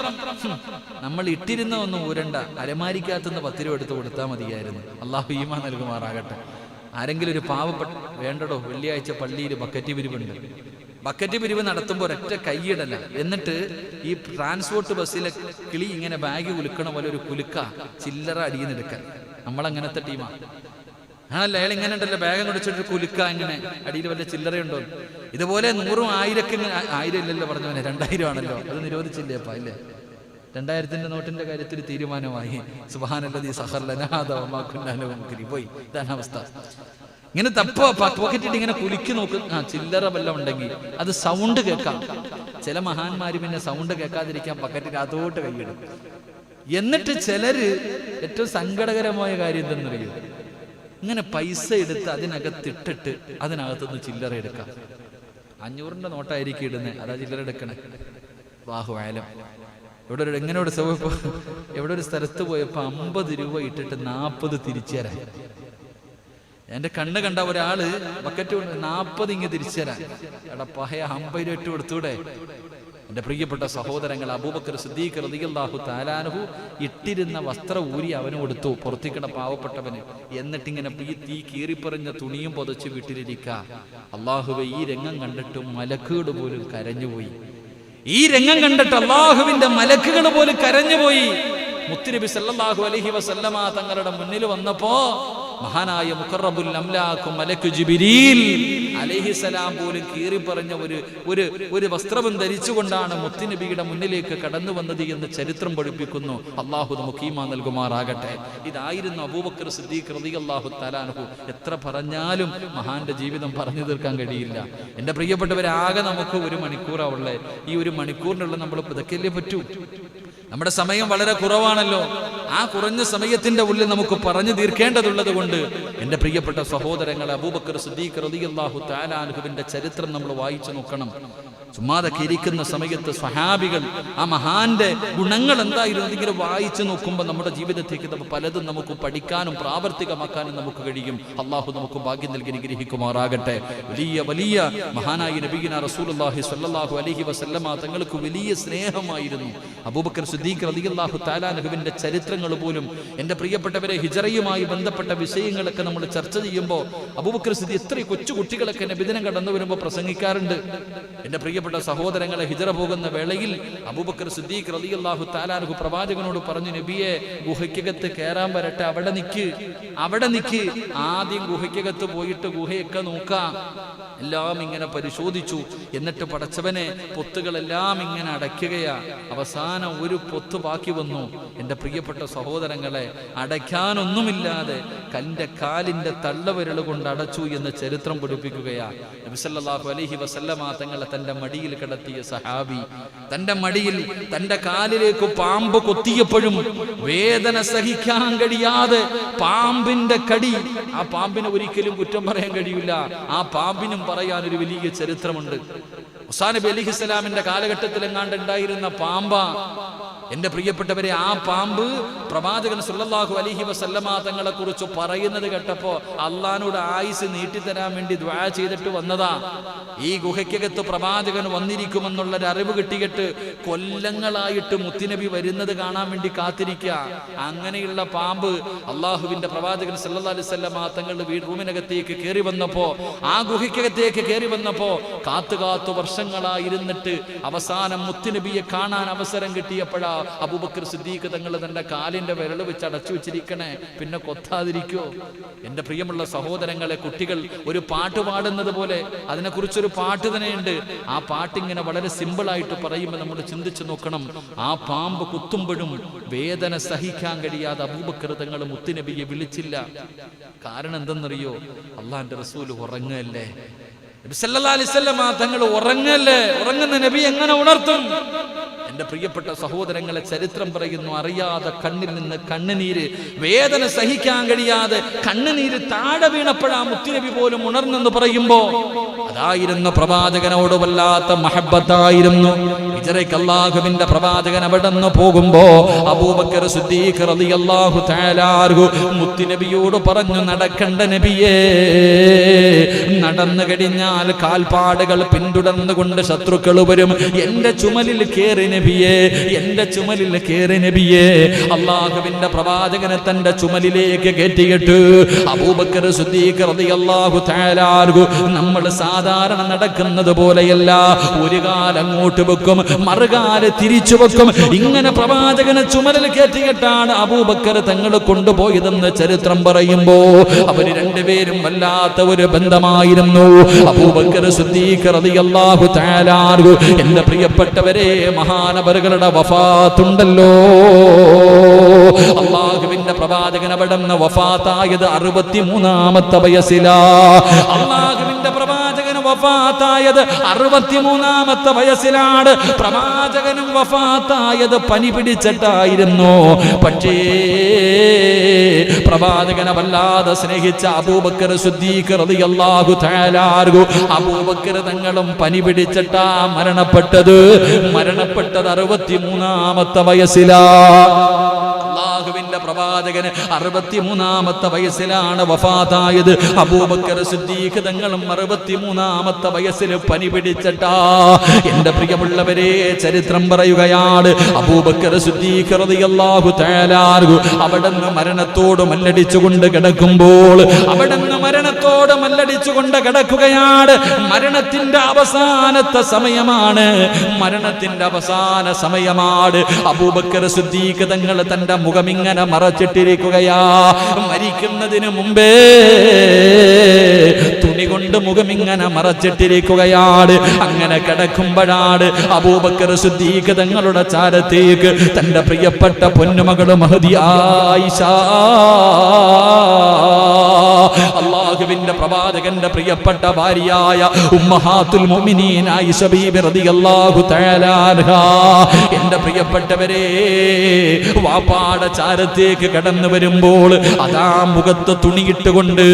നമ്മൾ ഇട്ടിരുന്ന ഒന്നും ഊരണ്ട, അലമാരിക്കകത്തുനിന്ന് 10 രൂപ എടുത്ത് കൊടുത്താൽ മതിയായിരുന്നു. അള്ളാഹു ഈമാൻ നൽകുമാറാകട്ടെ. ആരെങ്കിലും ഒരു പാവപ്പെട്ട, വേണ്ടടോ, വെള്ളിയാഴ്ച പള്ളിയിൽ ബക്കറ്റ് പിരിവുണ്ട്. ബക്കറ്റ് പിരിവ് നടത്തുമ്പോൾ ഒരൊറ്റ കൈയിടല, എന്നിട്ട് ഈ ട്രാൻസ്പോർട്ട് ബസ്സിലെ കിളി ഇങ്ങനെ ബാഗ് കുലുക്കണ പോലെ ഒരു കുലുക്ക ചില്ലറ അടിയെന്നെടുക്കാൻ. നമ്മളങ്ങനത്തെ ടീമാണ്. ആണല്ലോ, അയാൾ ഇങ്ങനെ ഉണ്ടല്ലോ, ബാഗം കുടിച്ചിട്ട് കുലുക്ക, ഇങ്ങനെ അടിയിൽ വല്ല ചില്ലറയുണ്ടോ. ഇതുപോലെ 100ഉം 1000 1000 ഇല്ലല്ലോ പറഞ്ഞവനെ, 2000 ആണല്ലോ, അത് നിരോധിച്ചില്ലേ അപ്പ, ഇല്ലേ? 2000 നോട്ടിന്റെ കാര്യത്തിൽ തീരുമാനമായി. സുബ്ഹാനല്ലദീ സഖറ ലനാ ഹാദാ വമാ കുന്നാ ലഹു മുഖ്രിനീൻ. പോയി, ഇതാണ് അവസ്ഥ. ഇങ്ങനെ പോക്കറ്റിട്ട് ഇങ്ങനെ കുലുക്കി നോക്കും, ചില്ലറ വല്ലതും ഉണ്ടെങ്കിൽ അത് സൗണ്ട് കേൾക്കാം. ചില മഹാന്മാര് പിന്നെ സൗണ്ട് കേൾക്കാതിരിക്കാൻ പക്കറ്റിൽ അതോട്ട് കൈയിടും. എന്നിട്ട് ചിലര് ഏറ്റവും സങ്കടകരമായ കാര്യം എന്തെന്നറിയോ, ഇങ്ങനെ പൈസ എടുത്ത് അതിനകത്തിട്ടിട്ട് അതിനകത്തുനിന്ന് ചില്ലറ എടുക്കാം. 500ന്റെ നോട്ടായിരിക്കും ഇടുന്നത്, അതാ ചില്ലറ എടുക്കണേ. ബാഹുവായാലും എവിടെ ഒരു സ്ഥലത്ത് പോയപ്പോ 50 രൂപ ഇട്ടിട്ട് 40 തിരിച്ചു തരാൻ. എന്റെ കണ്ണ് കണ്ട ഒരാള് ബക്കറ്റ് 40 ഇങ്ങ് തിരിച്ചു തരാൻ. എടാ പഹയ 50 രൂപ ഇട്ട് കൊടുത്തൂടെ? എന്റെ പ്രിയപ്പെട്ട സഹോദരങ്ങൾ, അബൂബക്കർ സിദ്ദീഖ് റളിയല്ലാഹു തആല അൻഹു ഇട്ടിരുന്ന വസ്ത്രം ഊരി അവന് കൊടുത്തു, പുറത്തേക്കണ പാവപ്പെട്ടവന്. എന്നിട്ടിങ്ങനെ തീ കീറിപ്പറിഞ്ഞ തുണിയും പൊതച്ച് വീട്ടിലിരിക്ക. അള്ളാഹുവേ, ഈ രംഗം കണ്ടിട്ട് മലക്കുകൾ പോലും കരഞ്ഞുപോയി. ഈ രംഗം കണ്ടിട്ട് അള്ളാഹുവിന്റെ മലക്കുകൾ പോലും കരഞ്ഞുപോയി. മുത്തുനബി സല്ലല്ലാഹു അലൈഹി വസല്ലമ തങ്ങളുടെ മുന്നിൽ വന്നപ്പോ മഹാനായ മുഖറബുൽ അംലാഖ് മലക്ക് ജിബ്രീൽ അലൈഹിസ്സലാം പോലും കീറിപ്പറഞ്ഞ ഒരു വസ്ത്രം ധരിച്ചുകൊണ്ടാണ് മുത്തുനബിയുടെ മുന്നിലേക്ക് കടന്നു വന്നത് എന്ന് ചരിത്രം പഠിപ്പിക്കുന്നു. അള്ളാഹു നമുക്ക് ഈമാൻ നൽകുമാറാകട്ടെ. ഇതായിരുന്നു അബൂബക്കർ സിദ്ദീഖ് റളിയല്ലാഹു തആല അൻഹു. എത്ര പറഞ്ഞാലും മഹാന്റെ ജീവിതം പറഞ്ഞു തീർക്കാൻ കഴിയില്ല. എന്റെ പ്രിയപ്പെട്ടവരെ, ആകെ നമുക്ക് 1 മണിക്കൂറാവുള്ളേ. ഈ 1 മണിക്കൂറിനുള്ള നമ്മൾ ഇതൊക്കെയല്ലേ പറ്റൂ. നമ്മുടെ സമയം വളരെ കുറവാണല്ലോ. ആ കുറഞ്ഞ സമയത്തിന്റെ ഉള്ളിൽ നമുക്ക് പറഞ്ഞു തീർക്കേണ്ടതുള്ളത് കൊണ്ട് എന്റെ പ്രിയപ്പെട്ട സഹോദരങ്ങളെ, അബൂബക്കർ സിദ്ദീഖ് റളിയല്ലാഹു തആല അൻഹുവിന്റെ ചരിത്രം നമ്മൾ വായിച്ചു നോക്കണം. ചുമ്മാതൊക്കെ ഇരിക്കുന്ന സമയത്ത് സ്വഹാബികൾ, ആ മഹാന്റെ ഗുണങ്ങൾ എന്തായിരുന്നു ഇങ്ങനെ വായിച്ചു നോക്കുമ്പോൾ നമ്മുടെ ജീവിതത്തേക്ക് പലതും നമുക്ക് പഠിക്കാനും പ്രാവർത്തികമാക്കാനും നമുക്ക് കഴിയും. അള്ളാഹു നമുക്ക് ഭാഗ്യം നൽകി അനുഗ്രഹിക്കുമാറാകട്ടെ. വലിയ മഹാനായ നബിയിന റസൂലുള്ളാഹി സ്വല്ലല്ലാഹു അലൈഹി വസല്ലമ തങ്ങൾക്ക് വലിയ സ്നേഹമായിരുന്നു. അബൂബക്കർ സിദ്ദീഖ് റളിയല്ലാഹു തആല അൻഹുവിന്റെ ചരിത്രങ്ങൾ പോലും, എന്റെ പ്രിയപ്പെട്ടവരെ, ഹിജ്റയുമായി ബന്ധപ്പെട്ട വിഷയങ്ങളൊക്കെ നമ്മൾ ചർച്ച ചെയ്യുമ്പോൾ അബൂബക്കർ സിദ്ദീഖ് എത്ര കൊച്ചു കുട്ടികളൊക്കെ നബിദിനം കടന്നു വരുമ്പോൾ പ്രസംഗിക്കാറുണ്ട്. എന്റെ പ്രിയപ്പെട്ട സഹോദരങ്ങളെ, ഹിജ്റ പോകുന്ന വേളയിൽ അബൂബക്കർ സിദ്ദീഖ് റളിയല്ലാഹു തആല അൻഹു പ്രവാചകനോട് പറഞ്ഞു, നബിയെ, ഗുഹയ്ക്കകത്ത് കയറാൻ വരട്ടെ, അവിടെ നിക്ക്. ആദ്യം ഗുഹയ്ക്കകത്ത് പോയിട്ട് ഗുഹയൊക്കെ നോക്കാം. എല്ലാം ഇങ്ങനെ പരിശോധിച്ചു. എന്നിട്ട് പടച്ചവനെ, പൊത്തുകളെല്ലാം ഇങ്ങനെ അടയ്ക്കുകയാ. അവസാനം ഒരു പൊത്ത് ബാക്കി വന്നു. എന്റെ പ്രിയപ്പെട്ട സഹോദരങ്ങളെ, അടയ്ക്കാനൊന്നുമില്ലാതെ കന്റെ കാലിന്റെ തള്ളവിരൽ കൊണ്ട് അടച്ചു എന്ന് ചരിത്രം പഠിപ്പിക്കുകയാ. നബി സല്ലല്ലാഹു അലൈഹി വസല്ലമ തങ്ങളെ തന്റെ മടിയിൽ കിടത്തിയ സഹാബി, തന്റെ മടിയിൽ തന്റെ കാലിലേക്ക് പാമ്പ് കൊത്തിയപ്പോഴും വേദന സഹിക്കാൻ കഴിയാതെ പാമ്പിന്റെ കടി, ആ പാമ്പിനെ ഒരിക്കലും കുറ്റം പറയാൻ കഴിയില്ല. ആ പാമ്പിനും പറയാൻ ഒരു വലിയ ചരിത്രമുണ്ട്. മൂസാ നബി അലൈഹിസ്സലാമിന്റെ കാലഘട്ടത്തിൽ എങ്ങാണ്ടുണ്ടായിരുന്ന പാമ്പ. എന്റെ പ്രിയപ്പെട്ടവരെ, ആ പാമ്പ് പ്രവാചകൻ സല്ലല്ലാഹു അലൈഹി വസല്ലമ തങ്ങളെ കുറിച്ച് പറയുന്നത് കേട്ടപ്പോ അള്ളാഹുവിനോട് ആയുസ് നീട്ടിത്തരാൻ വേണ്ടി ദുആ ചെയ്തിട്ട് വന്നതാ. ഈ ഗുഹയ്ക്കകത്ത് പ്രവാചകൻ വന്നിരിക്കുമെന്നുള്ളൊരു അറിവ് കിട്ടിയിട്ട് കൊല്ലങ്ങളായിട്ട് മുത്തുനബി വരുന്നത് കാണാൻ വേണ്ടി കാത്തിരിക്കുക. അങ്ങനെയുള്ള പാമ്പ് അള്ളാഹുവിന്റെ പ്രവാചകൻ സല്ലല്ലാഹു അലൈഹി വസല്ലമ തങ്ങളുടെ റൂമിനകത്തേക്ക് കയറി വന്നപ്പോ, ആ ഗുഹയ്ക്കകത്തേക്ക് കയറി വന്നപ്പോ കാത്തു വർഷങ്ങളായിരുന്നിട്ട് അവസാനം മുത്തുനബിയെ കാണാൻ അവസരം കിട്ടിയപ്പോഴാ അബൂബക്കർ സിദ്ദീഖ് തങ്ങൾ തന്റെ കാലിന്റെ വിരൽ വെച്ച് അടച്ചു വെച്ചിരിക്കണേ, പിന്നെ കൊത്താതിരിക്കോ? എന്റെ പ്രിയമുള്ള സഹോദരങ്ങളെ, കുട്ടികൾ ഒരു പാട്ട് പാടുന്നത് പോലെ അതിനെക്കുറിച്ചൊരു പാട്ട് തന്നെയുണ്ട്. ആ പാട്ടിങ്ങനെ വളരെ സിമ്പിളായിട്ട് പറയുമ്പോൾ നമ്മൾ ചിന്തിച്ചു നോക്കണം. ആ പാമ്പ് കുത്തുമ്പോഴും വേദന സഹിക്കാൻ കഴിയാതെ അബൂബക്കർ തങ്ങൾ മുത്തുനബിയെ വിളിച്ചില്ല. കാരണം എന്തെന്നറിയോ? അള്ളാന്റെ റസൂൽ ഉറങ്ങല്ലേ. നബി സല്ലല്ലാഹു അലൈഹി വസല്ലം തങ്ങൾ ഉറങ്ങല്ലേ. ഉറങ്ങുന്ന നബി എങ്ങനെ ഉണർത്തും? എന്റെ പ്രിയപ്പെട്ട സഹോദരങ്ങളെ, ചരിത്രം പറയുന്നു, അറിയാതെ കണ്ണിൽ നിന്ന് കണ്ണുനീര്, വേദന സഹിക്കാൻ കഴിയാതെ കണ്ണുനീര് താഴെ വീണപ്പോഴാ മുത്തുനബി പോലും ഉണർന്നെന്ന് പറയുമ്പോ അതായിരുന്നു പ്രവാചകനോട് വല്ലാത്ത മഹബ്ബത്തായിരുന്നു. ഹിജ്റയ്ക്ക് അല്ലാഹുവിന്റെ പ്രവാചകൻ അവിടെ നിന്ന് പോകുമ്പോ അബൂബക്കർ സിദ്ദീഖ് റളിയല്ലാഹു തആല അൻഹു മുത്തുനബിയോട് പറഞ്ഞു, നടക്കണ്ട നബിയേ, നടന്നു കഴിഞ്ഞാൽ കാൽപ്പാടുകൾ പിന്തുടർന്നുകൊണ്ട് ശത്രുക്കൾ വരും. എന്റെ ചുമലിൽ കേറി നബിയേ, എന്റെ ചുമലിൽ കേറി നബിയേ. അല്ലാഹുവിന്റെ പ്രവാചകനെ തന്റെ ചുമലിലേക്ക് കയറ്റിയിട്ട് അബൂബക്കർ സിദ്ദീഖ് റളിയല്ലാഹു തആല അൻഹു നമ്മൾ സാധാരണ നടക്കുന്നത് പോലെയല്ല. ഒരു കാൽ അങ്ങോട്ട് വെക്കും, മറുകാല് തിരിച്ചു വെക്കും. ഇങ്ങനെ പ്രവാചകനെ ചുമലിൽ കയറ്റിയിട്ടാണ് അബൂബക്കർ തങ്ങൾ കൊണ്ടുപോയതെന്ന് ചരിത്രം പറയുമ്പോ അവര് രണ്ടുപേരും വല്ലാത്ത ഒരു ബന്ധമായിരുന്നു. അബൂബക്കർ സിദ്ദീഖ് റളിയല്ലാഹു തആല അൻഹു, എന്റെ പ്രിയപ്പെട്ടവരെ, മഹാനവറുകളുടെ വഫാത്തുണ്ടല്ലോ. അല്ലാഹുവിന്റെ പ്രവാചകൻ അവിടെ നിന്ന് വഫാത്തായത് 63-ാമത്തെ വയസ്സിലാ. അല്ലാഹുവിന്റെ പ്രവാചകൻ വഫാത്തായത് 63-ാമത്തെ വയസ്സിലാണ്. പ്രവാചകനും വഫാത്തായത് പനി പിടിച്ചിട്ടായിരുന്നു. പക്ഷേ പ്രവാചകനെ വല്ലാതെ സ്നേഹിച്ച അബൂബക്കർ സിദ്ദീഖ് റളിയല്ലാഹു തആല അൻഹു, അബൂബക്കർ തങ്ങളും പനി പിടിച്ചിട്ടാ മരണപ്പെട്ടത് 63-ാമത്തെ വയസ്സിലാണ്. അല്ലാഹുവിന്റെ പ്രവാചകന് 63-ാമത്തെ വയസ്സിലാണ് വഫാത്തായത്. അബൂബക്കർ സിദ്ദീഖ് തങ്ങളും 63-ാമത്തെ വയസ്സിൽ പനി പിടിച്ചിട്ടാ. എന്റെ പ്രിയമുള്ളവരെ, ചരിത്രം പറയുകയാണ്, അബൂബക്കർ സിദ്ദീഖ് റളിയല്ലാഹു തആല അൻഹു അവിടുന്ന് മരണത്തോട് മല്ലടിച്ചുകൊണ്ട് കിടക്കുമ്പോൾ, അവിടുന്ന് മരണത്തോട് മല്ലടിച്ചുകൊണ്ട് കിടക്കുകയാണ്. മരണത്തിന്റെ അവസാനത്തെ സമയമാണ്, മരണത്തിന്റെ അവസാന സമയമാണ്. അബൂബക്കർ സിദ്ദീഖ് തങ്ങൾ തന്റെ മുഖം ഇങ്ങനെ മറച്ചിട്ടിരിക്കുകയാ. മരിക്കുന്നതിന് മുമ്പേ തുണി കൊണ്ട് മുഖം ഇങ്ങനെ മറച്ചിട്ടിരിക്കുകയാണ്. അങ്ങനെ കിടക്കുമ്പോഴാണ് അബൂബക്കർ സിദ്ദീഖ് തങ്ങളുടെ ചാരത്തേക്ക് തന്റെ പ്രിയപ്പെട്ട പൊന്നുമകൾ മഹദി ആയിഷ, അല്ലാഹുവിന്റെ പ്രവാചകന്റെ പ്രിയപ്പെട്ട ഭാര്യയായ ഉമ്മഹാത്തുൽ മുഅ്മിനീൻ ആയിഷ ബീബി റളിയല്ലാഹു തആല അൻഹാ, എന്റെ പ്രിയപ്പെട്ടവരെ, വാപ്പാടെ ചാരത്തേക്ക് കടന്നു വരുമ്പോൾ അതാ മുഖത്ത് തുണിയിട്ടുകൊണ്ട്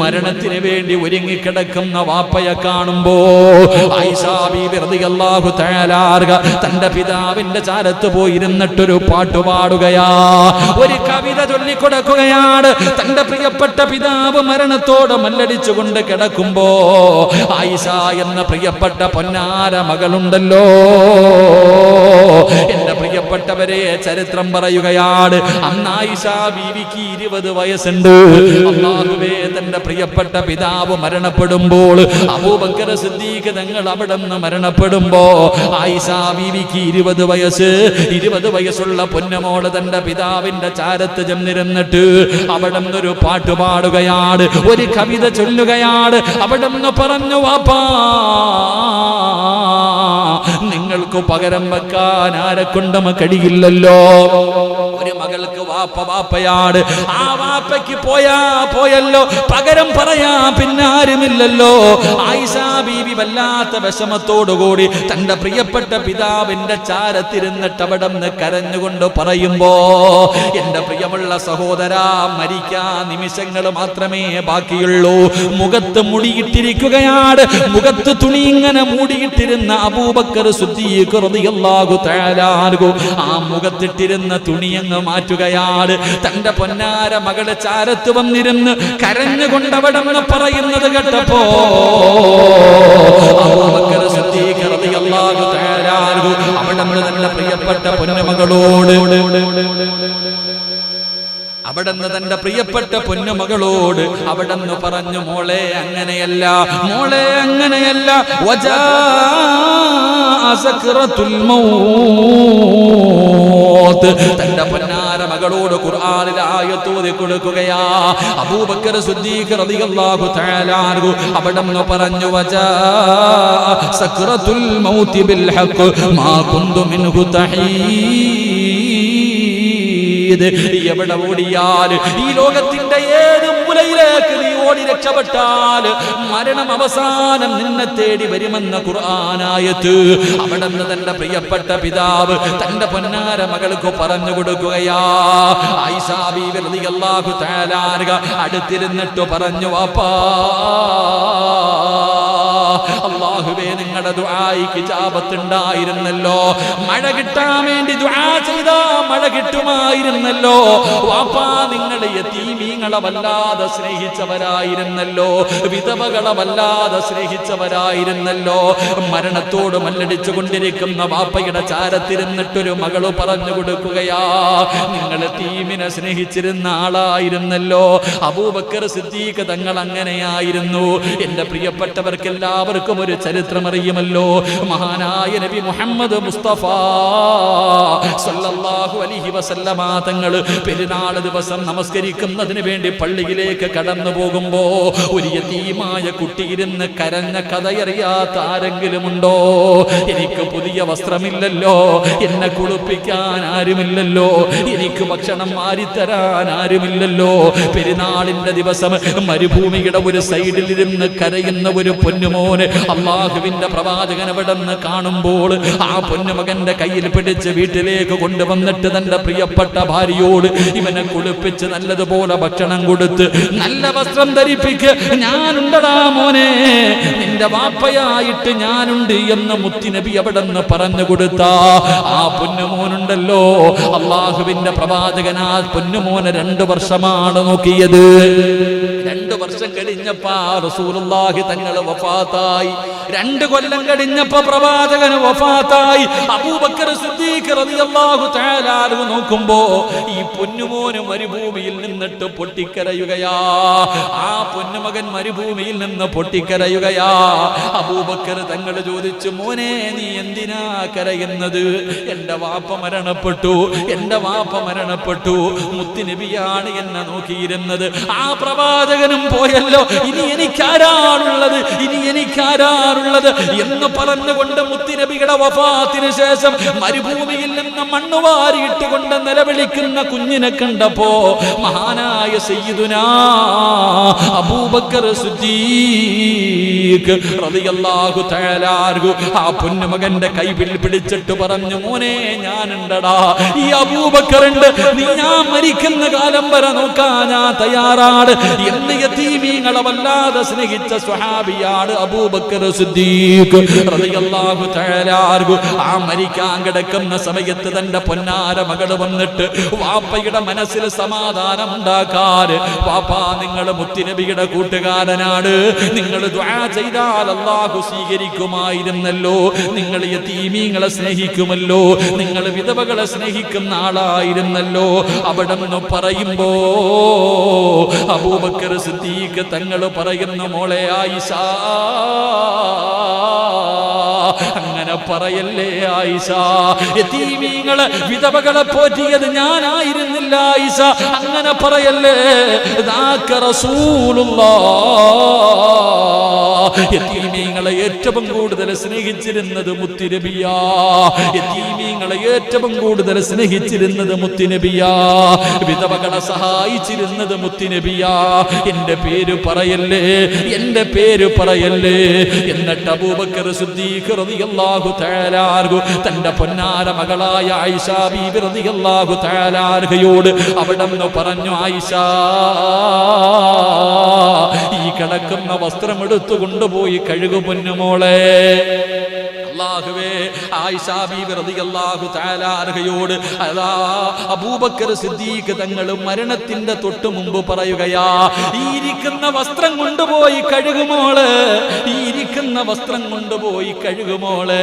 മരണത്തിന് വേണ്ടി ഒരുങ്ങിക്കിടക്കുന്ന വാപ്പയെ കാണുമ്പോ ആയിഷ ബീബി റളിയല്ലാഹു തആല അൻഹാ തന്റെ പിതാവിന്റെ ചാരത്ത് പോയിരുന്നിട്ടൊരു പാട്ട് പാടുകയാ, ഒരു കവിത ചൊല്ലിക്കൊടുക്കുകയാണ്. തന്റെ പ്രിയപ്പെട്ട പിതാവ് മരണത്തോട് മല്ലടിച്ചുകൊണ്ട് കിടക്കുമ്പോ ആയിഷ എന്ന പ്രിയപ്പെട്ട പൊന്നാര മകളുണ്ടല്ലോ, എന്റെ പ്രിയപ്പെട്ടവരെ, ചരിത്രം പറയുകയാണ്, അന്ന് ആയിഷ ബീവിക്ക് 20 വയസ്സുണ്ട്. അല്ലാഹുവേ, തന്റെ പ്രിയപ്പെട്ട പിതാവ് മരണപ്പെടുമ്പോൾ, അബൂബക്കർ സിദ്ദീഖ് തങ്ങൾ അവിടെ നിന്ന് മരണപ്പെടുമ്പോ ആയിഷ ബീവിക്ക് 20 വയസ്സ്. 20 വയസ്സുള്ള പൊന്നമോള് തന്റെ പിതാവിന്റെ ചാരത്ത് ചെന്നിരുന്നിട്ട് അവിടെ നിന്നൊരു പാട്ട് പാടുകയാണ്, ഒരു കവിത ചൊല്ലുകയാണ്. അവിടെ നിന്ന് പറഞ്ഞു, വാപ്പാ, നിങ്ങൾക്ക് പകരം വെക്കാൻ ആരെ കൊണ്ടും കഴിയില്ലല്ലോ. ഒരു മകൾക്ക് വാപ്പ വാപ്പയാണ്, ആ വാപ്പയ്ക്ക് പോയല്ലോ, പകരം പറയാ പിന്നെ ആരുമില്ലല്ലോ. ആയിഷ ബീവി വല്ലാത്ത വിഷമത്തോടുകൂടി തന്റെ പ്രിയപ്പെട്ട പിതാവിന്റെ ചാരത്തിരുന്നിട്ട് അവിടെ നിന്ന് കരഞ്ഞുകൊണ്ട് പറയുമ്പോ, എന്റെ പ്രിയമുള്ള സഹോദരാ, മരിക്കാൻ നിമിഷങ്ങൾ മാത്രമേ ബാക്കിയുള്ളൂ. മുഖത്ത് മുടിയിട്ടിരിക്കുകയാണ്. മുഖത്ത് തുണി ഇങ്ങനെ മൂടിയിട്ടിരുന്ന അബൂബക്കർ സിദ്ദീഖ് റളിയല്ലാഹു തആല അൻഹു ആ മുഖത്തിട്ടിരുന്ന തുണിയങ്ങ് മാറ്റുകയാണ്. തന്റെ പൊന്നാര മകളെ ചാരത്ത് വന്നിരുന്ന് കരഞ്ഞുകൊണ്ട് അവിടെ നിന്ന് പറയുന്നത് കേട്ടപ്പോ അബൂബക്കർ സിദ്ദീഖ് റളിയല്ലാഹു തആല അൻഹു അവിടെ നിന്ന് തന്റെ പ്രിയപ്പെട്ട പൊന്നുമകളോട് അവിടെന്ന് തന്റെ പ്രിയപ്പെട്ട പൊന്നുമകളോട് അവിടെന്ന് പറഞ്ഞു, മോളെ അങ്ങനെയല്ല, മോളെ അങ്ങനെയല്ല, സക്റത്തുൽ മൗത്ത്. തന്റെ പൊന്നാര മകളോട് ഖുർആനിൽ ആയത്ത് ഓതി കൊടുക്കുകയാ. അബൂബക്കർ സിദ്ദീഖ് റളിയല്ലാഹു തആല അൻഹു അവിടെന്ന് പറഞ്ഞു, സക്റത്തുൽ മൗതി ബിൽ ഹഖ് മാ കുന്തു മിൻഹു തഹീദ്. എവിടെ ഓടിയാൽ, ഈ ലോകത്തിന്റെ ഏത് മൂലയിലേക്ക് നീ ഓടി രക്ഷപ്പെട്ടാൽ മരണം അവസാനം നിന്നെ തേടി വരുമെന്ന ഖുർആനായത്ത് അവിടെ നിന്ന് തന്റെ പ്രിയപ്പെട്ട പിതാവ് തന്റെ പൊന്നാര മകൾക്ക് പറഞ്ഞു കൊടുക്കുകയാ. ആയിഷ ബീവി റളിയല്ലാഹു തആല അൻഹ അടുത്തിരുന്നിട്ട് പറഞ്ഞു, വാപ്പാ, അല്ലാഹുവേ, നിങ്ങളുടെ ദുആയ്ക്ക് ഇജാബത്തുണ്ടായിരുന്നല്ലോ. മഴ കിട്ടാൻ വേണ്ടി ദുആ ചെയ്താ മഴ കിട്ടുമായിരുന്നല്ലോ. വാപ്പാ, നിങ്ങൾ യതീമീങ്ങളെ വല്ലാതെ സ്നേഹിച്ചവരായിരുന്നല്ലോ, വിധവകളെ വല്ലാതെ സ്നേഹിച്ചവരായിരുന്നല്ലോ. മരണത്തോട് മല്ലടിച്ചു കൊണ്ടിരിക്കുന്ന വാപ്പയുടെ ചാരത്തിരുന്നിട്ടൊരു മകള് പറഞ്ഞു കൊടുക്കുകയാ, നിങ്ങൾ യതീമിനെ സ്നേഹിച്ചിരുന്ന ആളായിരുന്നല്ലോ. അബൂബക്കർ സിദ്ദീഖ് തങ്ങൾ അങ്ങനെയായിരുന്നു. എന്റെ പ്രിയപ്പെട്ടവർക്ക് എല്ലാവർക്കും ഒരു ചരിത്രം അറിയുമല്ലോ. മഹാനായ നബി മുഹമ്മദ് മുസ്തഫ സല്ലല്ലാഹു അലൈഹി വസല്ലമ തങ്ങൾ പെരുന്നാൾ ദിവസം നമസ്കരിക്കുന്നതിന് വേണ്ടി പള്ളിയിലേക്ക് കടന്നു പോകുമ്പോ ഒരു യതീമായ കുട്ടി ഇരുന്ന് കരഞ്ഞ കഥയറിയാത്ത ആരെങ്കിലും ഉണ്ടോ? എനിക്ക് പുതിയ വസ്ത്രമില്ലല്ലോ, എന്നെ കുളിപ്പിക്കാൻ ആരുമില്ലല്ലോ, എനിക്ക് ഭക്ഷണം മാറിത്തരാൻ ആരുമില്ലല്ലോ. പെരുന്നാളിന്റെ ദിവസം മരുഭൂമിയുടെ ഒരു സൈഡിൽ ഇരുന്ന് കരയുന്ന ഒരു പൊന്നുമോന് അള്ളാഹുവിന്റെ പ്രവാചകൻ അവിടെ നിന്ന് കാണുമ്പോൾ ആ പൊന്നുമകന്റെ കയ്യിൽ പിടിച്ച് വീട്ടിലേക്ക് കൊണ്ടുവന്നിട്ട് തന്റെ പ്രിയപ്പെട്ട ഭാര്യയോട് ഇവനെ കുളിപ്പിച്ച് നല്ലതുപോലെ ഭക്ഷണം കൊടുത്ത് നല്ല വസ്ത്രം ധരിപ്പിക്ക്, ഞാനുണ്ടടാ മോനെ, നിന്റെ വാപ്പയായിട്ട് ഞാനുണ്ട് എന്ന് മുത്തുനബി അവിടെ നിന്ന് പറഞ്ഞു കൊടുത്ത ആ പൊന്നുമോനുണ്ടല്ലോ, അള്ളാഹുവിന്റെ പ്രവാചകൻ ആ പൊന്നുമോനെ 2 വർഷമാണ് നോക്കിയത്. 2 വർഷം കഴിഞ്ഞപ്പോ റസൂലുള്ളാഹി തങ്ങൾ വഫാത്തായി. 2 കൊല്ലം കഴിഞ്ഞപ്പോ പ്രവാചകൻ വഫാത്തായി. അബൂബക്കർ സിദ്ദീഖ് റളിയല്ലാഹു തആല അൻഹു നോക്കുമ്പോ ഈ പൊന്നുമോന് മരുഭൂമിയിൽ നിന്നിട്ട് പൊട്ടിക്കരയുകയാ. ആ പൊന്നുമകൻ മരുഭൂമിയിൽ നിന്ന് പൊട്ടിക്കരയുകയാ. അബൂബക്കർ തങ്ങൾ ചോദിച്ചു, മോനെ നീ എന്തിനാ കരയുന്നത്? എന്റെ വാപ്പ മരണപ്പെട്ടു, എന്റെ വാപ്പ മരണപ്പെട്ടു, മുത്തുനബിയാണ് എന്നെ നോക്കിയിരുന്നത്, ആ പ്രവാചകനും പോയല്ലോ, ഇനി എനിക്കാരാണുള്ളത്, ഇനി എനിക്കാരാണുള്ളത് എന്ന് പറഞ്ഞുകൊണ്ട് മുത്തുനബിയുടെ വഫാത്തിന് ശേഷം മരുഭൂമിയിൽ നിന്ന് മണ്ണ് വാരിയിട്ടുകൊണ്ട് നിലവിളിക്കുന്ന കുഞ്ഞിനെ കണ്ടപ്പോ മഹാനായ സയ്യിദുനാ അബൂബക്കർ സിദ്ദീഖ് റളിയല്ലാഹു തആല അൻഹു ആ പൊന്നുമകന്റെ കൈവിൽ പിടിച്ചിട്ട് പറഞ്ഞു, മോനെ ഞാനുണ്ടടാ, ഈ അബൂബക്കറുണ്ട്, നീ ഞാൻ മരിക്കുന്ന കാലം വരെ നോക്കാൻ ഞാൻ തയ്യാറാണ് എന്ന് യതീമീങ്ങളെ വല്ലാതെ സ്നേഹിച്ച സ്വഹാബിയാണ് അബൂബക്കർ സിദ്ദീഖ് റളിയല്ലാഹു തആല അൻഹു. ആ മരിക്കാൻ കിടക്കുന്ന സമയത്ത് തന്റെ പൊന്നാര മകള് വന്നിട്ട് വാപ്പയുടെ മനസ്സിൽ സമാധാനം ഉണ്ടാക്കാൻ, വാപ്പാ നിങ്ങൾ മുത്തുനബിയുടെ കൂട്ടുകാരനാണ്, നിങ്ങൾ ദുആ ചെയ്താൽ അല്ലാഹു സ്വീകരിക്കുമായിരുന്നല്ലോ, നിങ്ങൾ യതീമീങ്ങളെ സ്നേഹിക്കുമല്ലോ, നിങ്ങൾ വിധവകളെ സ്നേഹിക്കുന്ന ആളായിരുന്നല്ലോ. അവിടെ നിന്ന് പറയുമ്പോ അബൂബക്കർ സിദ്ദീഖ് തങ്ങൾ പറയുന്നു, മോളെ ആയിഷ, അങ്ങനെ പറയല്ലേ ആയിഷ, യതീമീങ്ങളെ വിധവകളെ പോറ്റിയത് ഞാനായിരുന്നില്ല ആയിഷ, അങ്ങനെ പറയല്ലേ, ദാക റസൂലുള്ളാഹ്. യതീമീങ്ങളെ ഏറ്റവും കൂടുതൽ സ്നേഹിച്ചിരുന്നത് മുത്തുനബിയാ, യതീമീങ്ങളെ ഏറ്റവും കൂടുതൽ സ്നേഹിച്ചിരുന്നത് മുത്തുനബിയാ, വിധവകളെ സഹായിച്ചിരുന്നത് മുത്തുനബിയാ. എന്റെ പേര് പറയല്ലേ, എന്റെ പേര് പറയല്ലേ. എന്നിട്ട് അബൂബക്കർ സിദ്ദീഖ് റളിയല്ലാഹു തആല അൻഹു തന്റെ പൊന്നാര മകളായ ആയിഷ ബീബി റളിയല്ലാഹു തആല അൻഹയോട് അവിടെ നിന്ന് പറഞ്ഞു, ആയിഷ, ഈ കിടക്കുന്ന വസ്ത്രം എടുത്തു കൊണ്ടുപോയി കഴുകു പൊന്നുമോളെ. അല്ലാഹുവേ, ആയിഷ ബീബി റളിയല്ലാഹു തആല അൻഹയോട് അതാ അബൂബക്കർ സിദ്ദീഖ് തങ്ങൾ മരണത്തിന്റെ തൊട്ട് മുമ്പ് പറയുകയാ, ഈ ഇരിക്കുന്ന വസ്ത്രം കൊണ്ടുപോയി കഴുകുമോള്, ഈ ഇരിക്കുന്ന വസ്ത്രം കൊണ്ടുപോയി കഴുകുമോള്,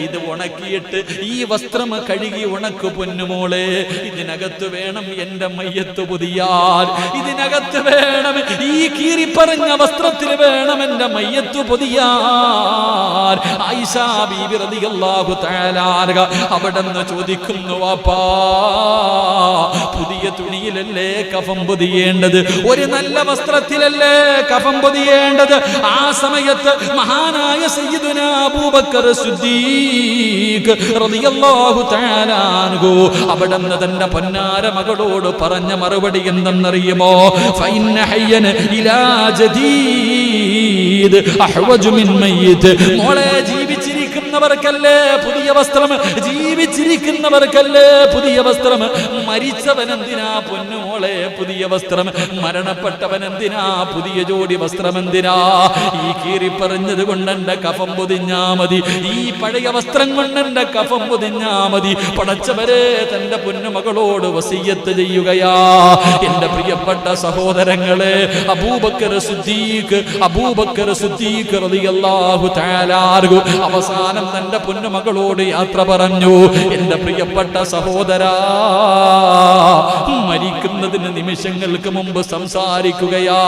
ഇത് ഉണക്കിയിട്ട് ഈ വസ്ത്രം കഴുകി ഉണക്കു പൊന്നുമോളെ, ഇതിനകത്ത് വേണം എന്റെ മയ്യത്ത് പൊതിയാൻ, ഇതിനകത്ത് വേണം, ഈ കീറിപ്പറഞ്ഞ വസ്ത്രത്തിൽ വേണം എന്റെ മയ്യത്ത് പൊതിയാൻ. ആയിഷ ബീബി റളിയല്ലാഹു തആല അൻഹ അവിടെന്ന് ചോദിക്കുന്നു, വാപ്പാ, പുതിയ തുണിയിലല്ലേ കഫൻ പൊതിയേണ്ടത്, ഒരു നല്ല വസ്ത്രത്തിലല്ലേ കഫൻ പൊതിയേണ്ടത്? ആ സമയത്ത് മഹാനായ സയ്യിദുനാ അബൂബക്കർ സിദ്ദീഖ് റളിയല്ലാഹു തആല അൻഹു അവിടെന്ന് തന്റെ പൊന്നാര മകളോട് പറഞ്ഞ മറുപടി എന്തെന്നറിയുമോ? ഫഇന്ന ഹയ്യൻ ഇലാ ജദീദ് അഹ്വജു മിൻ മയ്യിത്. മോളെ, ജീവിച്ചിരിക്കുന്നവർക്കല്ലേ പുതിയ വസ്ത്രം, ജീവിച്ചിരിക്കുന്നവർക്കല്ലേ പുതിയ വസ്ത്രം, മരിച്ചവനെന്തിനാ പൊന്നുമോളെ പുതിയ വസ്ത്രം, മരണപ്പെട്ടവനെന്തിനാ പുതിയ ജോഡി വസ്ത്രം എന്തിനാ? ഈ കീറിപ്പറഞ്ഞത് കൊണ്ടെന്റെ കഫം പൊതിഞ്ഞാ മതി, ഈ പഴയ വസ്ത്രം കൊണ്ടെന്റെ കഫം പൊതിഞ്ഞാ മതി. പടച്ചവരെ തന്റെ പൊന്നുമകളോട് വസിയ്യത്ത് ചെയ്യുകയാ. എന്റെ പ്രിയപ്പെട്ട സഹോദരങ്ങളെ, അബൂബക്കർ സിദ്ദീഖ് റളിയല്ലാഹു തആല അൻഹു അവസാനം വന്ന് എന്റെ പൊന്നുമകളോട് യാത്ര പറഞ്ഞു. എന്റെ പ്രിയപ്പെട്ട സഹോദരാ, മരിക്കുന്നതിന് നിമിഷങ്ങൾക്ക് മുമ്പ് സംസാരിക്കുകയാ.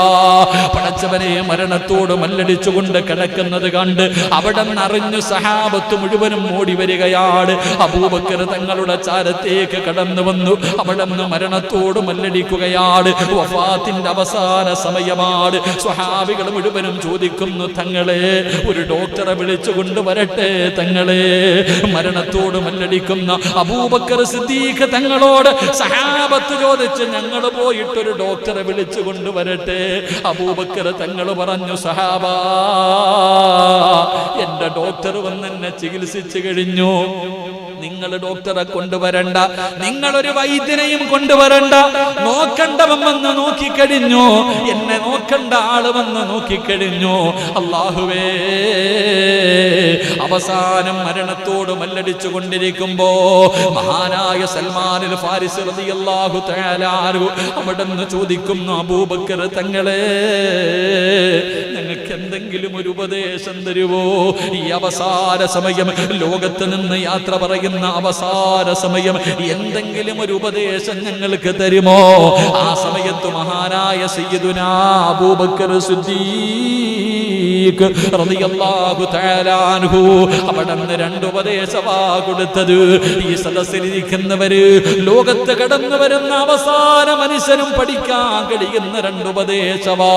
പടച്ചവനെ മരണത്തോട് മല്ലടിച്ചുകൊണ്ട് കിടക്കുന്നത് കണ്ട് അവിടെ നിന്നറിഞ്ഞു സഹാബത്ത് മുഴുവനും ഓടി വരികയാണ്. അബൂബക്കർ തങ്ങളുടെ ചാരത്തേക്ക് കടന്നു വന്നു. അവിടെ നിന്ന് മരണത്തോട് മല്ലടിക്കുകയാണ്. വഫാത്തിന്റെ അവസാന സമയമാണ്. സ്വഹാബികൾ മുഴുവനും ചോദിക്കുന്നു, തങ്ങളെ ഒരു ഡോക്ടറെ വിളിച്ചു കൊണ്ടുവരട്ടെ തങ്ങളെ. മരണത്തോട് മല്ലടിക്കുന്ന അബൂബക്കർ സിദ്ദീഖ് തങ്ങളോട് സഹാബത്ത് ചോദിച്ച്, ഞങ്ങൾ പോയിട്ടൊരു ഡോക്ടറെ വിളിച്ചു കൊണ്ടുവരട്ടെ. അബൂബക്കർ തങ്ങൾ പറഞ്ഞു, സഹാബാ, എന്റെ ഡോക്ടർ വന്ന് എന്നെ ചികിത്സിച്ചു കഴിഞ്ഞു. നിങ്ങൾ ഡോക്ടറെ കൊണ്ടുവരണ്ട, നിങ്ങളൊരു വൈദ്യനെയും കൊണ്ടുവരണ്ട. നോക്കണ്ടവൻ വന്ന് നോക്കിക്കഴിഞ്ഞു, എന്നെ നോക്കണ്ട ആള് വന്ന് നോക്കിക്കഴിഞ്ഞു. അല്ലാഹുവേ, അവസാനം മരണത്തോട് മല്ലടിച്ചു കൊണ്ടിരിക്കുമ്പോ മഹാനായ സൽമാനുൽ ഫാരിസി റളിയല്ലാഹു തആല അൻഹു അവിടുന്ന് ചോദിക്കുന്നു, അബൂബക്കർ തങ്ങളെ, ഞങ്ങൾക്ക് എന്തെങ്കിലും ഒരു ഉപദേശം തരുവോ? ഈ അവസാന സമയം, ലോകത്ത് നിന്ന് യാത്ര പറയുന്ന അവസാന സമയം, എന്തെങ്കിലും ഒരു ഉപദേശം ഞങ്ങൾക്ക് തരുമോ? ആ സമയത്ത് മഹാനായ സയ്യിദുനാ അബൂബക്കർ സിദ്ദീഖ് റളിയല്ലാഹു തആല അൻഹു അവിടുന്ന് രണ്ട് ഉപദേശമാ കൊടുത്തത്. ഈ സദസ്സിലിരിക്കുന്നവര്, ലോകത്ത് കടന്നു വരുന്ന അവസാന മനുഷ്യനും പഠിക്കാൻ കഴിയുന്ന രണ്ട് ഉപദേശമാ.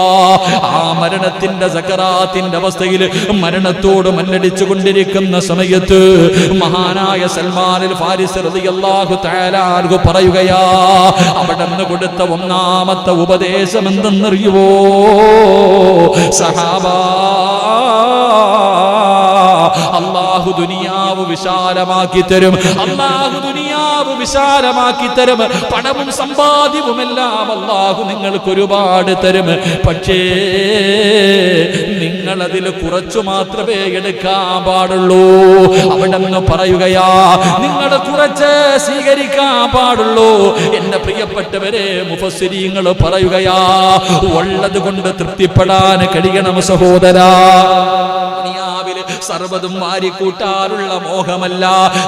ആ മരണത്തിന്റെ സക്കറാത്തിന്റെ അവസ്ഥയിൽ മരണത്തോട് മല്ലടിച്ചു കൊണ്ടിരിക്കുന്ന സമയത്ത് മഹാനായ സൽമാനുൽ ഫാരിസി റളിയല്ലാഹു തആല അൻഹു പറയുകയാ, അവിടുന്ന് കൊടുത്ത ഒന്നാമത്തെ ഉപദേശം എന്തെന്നറിയുവോ സഹാബാ? അല്ലാഹു ദുനിയാവ് വിശാലമാക്കി തരും, അല്ലാഹു ദുനിയാവ് വിശാലമാക്കി തരും. പണവും സമ്പാദ്യവുമെല്ലാം അല്ലാഹു നിങ്ങൾക്ക് ഒരുപാട് തരും. പക്ഷേ നിങ്ങളതിൽ കുറച്ചു മാത്രമേ എടുക്കാൻ പാടുള്ളൂ. അവിടെന്ന് പറയുകയാ, നിങ്ങൾ കുറച്ച് സ്വീകരിക്കാൻ പാടുള്ളൂ. എന്റെ പ്രിയപ്പെട്ടവരെ, മുഫസ്സിരീങ്ങൾ പറയുകയാ, ഉള്ളത് കൊണ്ട് തൃപ്തിപ്പെടാൻ കഴിയണം സഹോദരാ. സർവ്വതും വാരിക്കൂട്ടാനുള്ള മോഹമല്ല,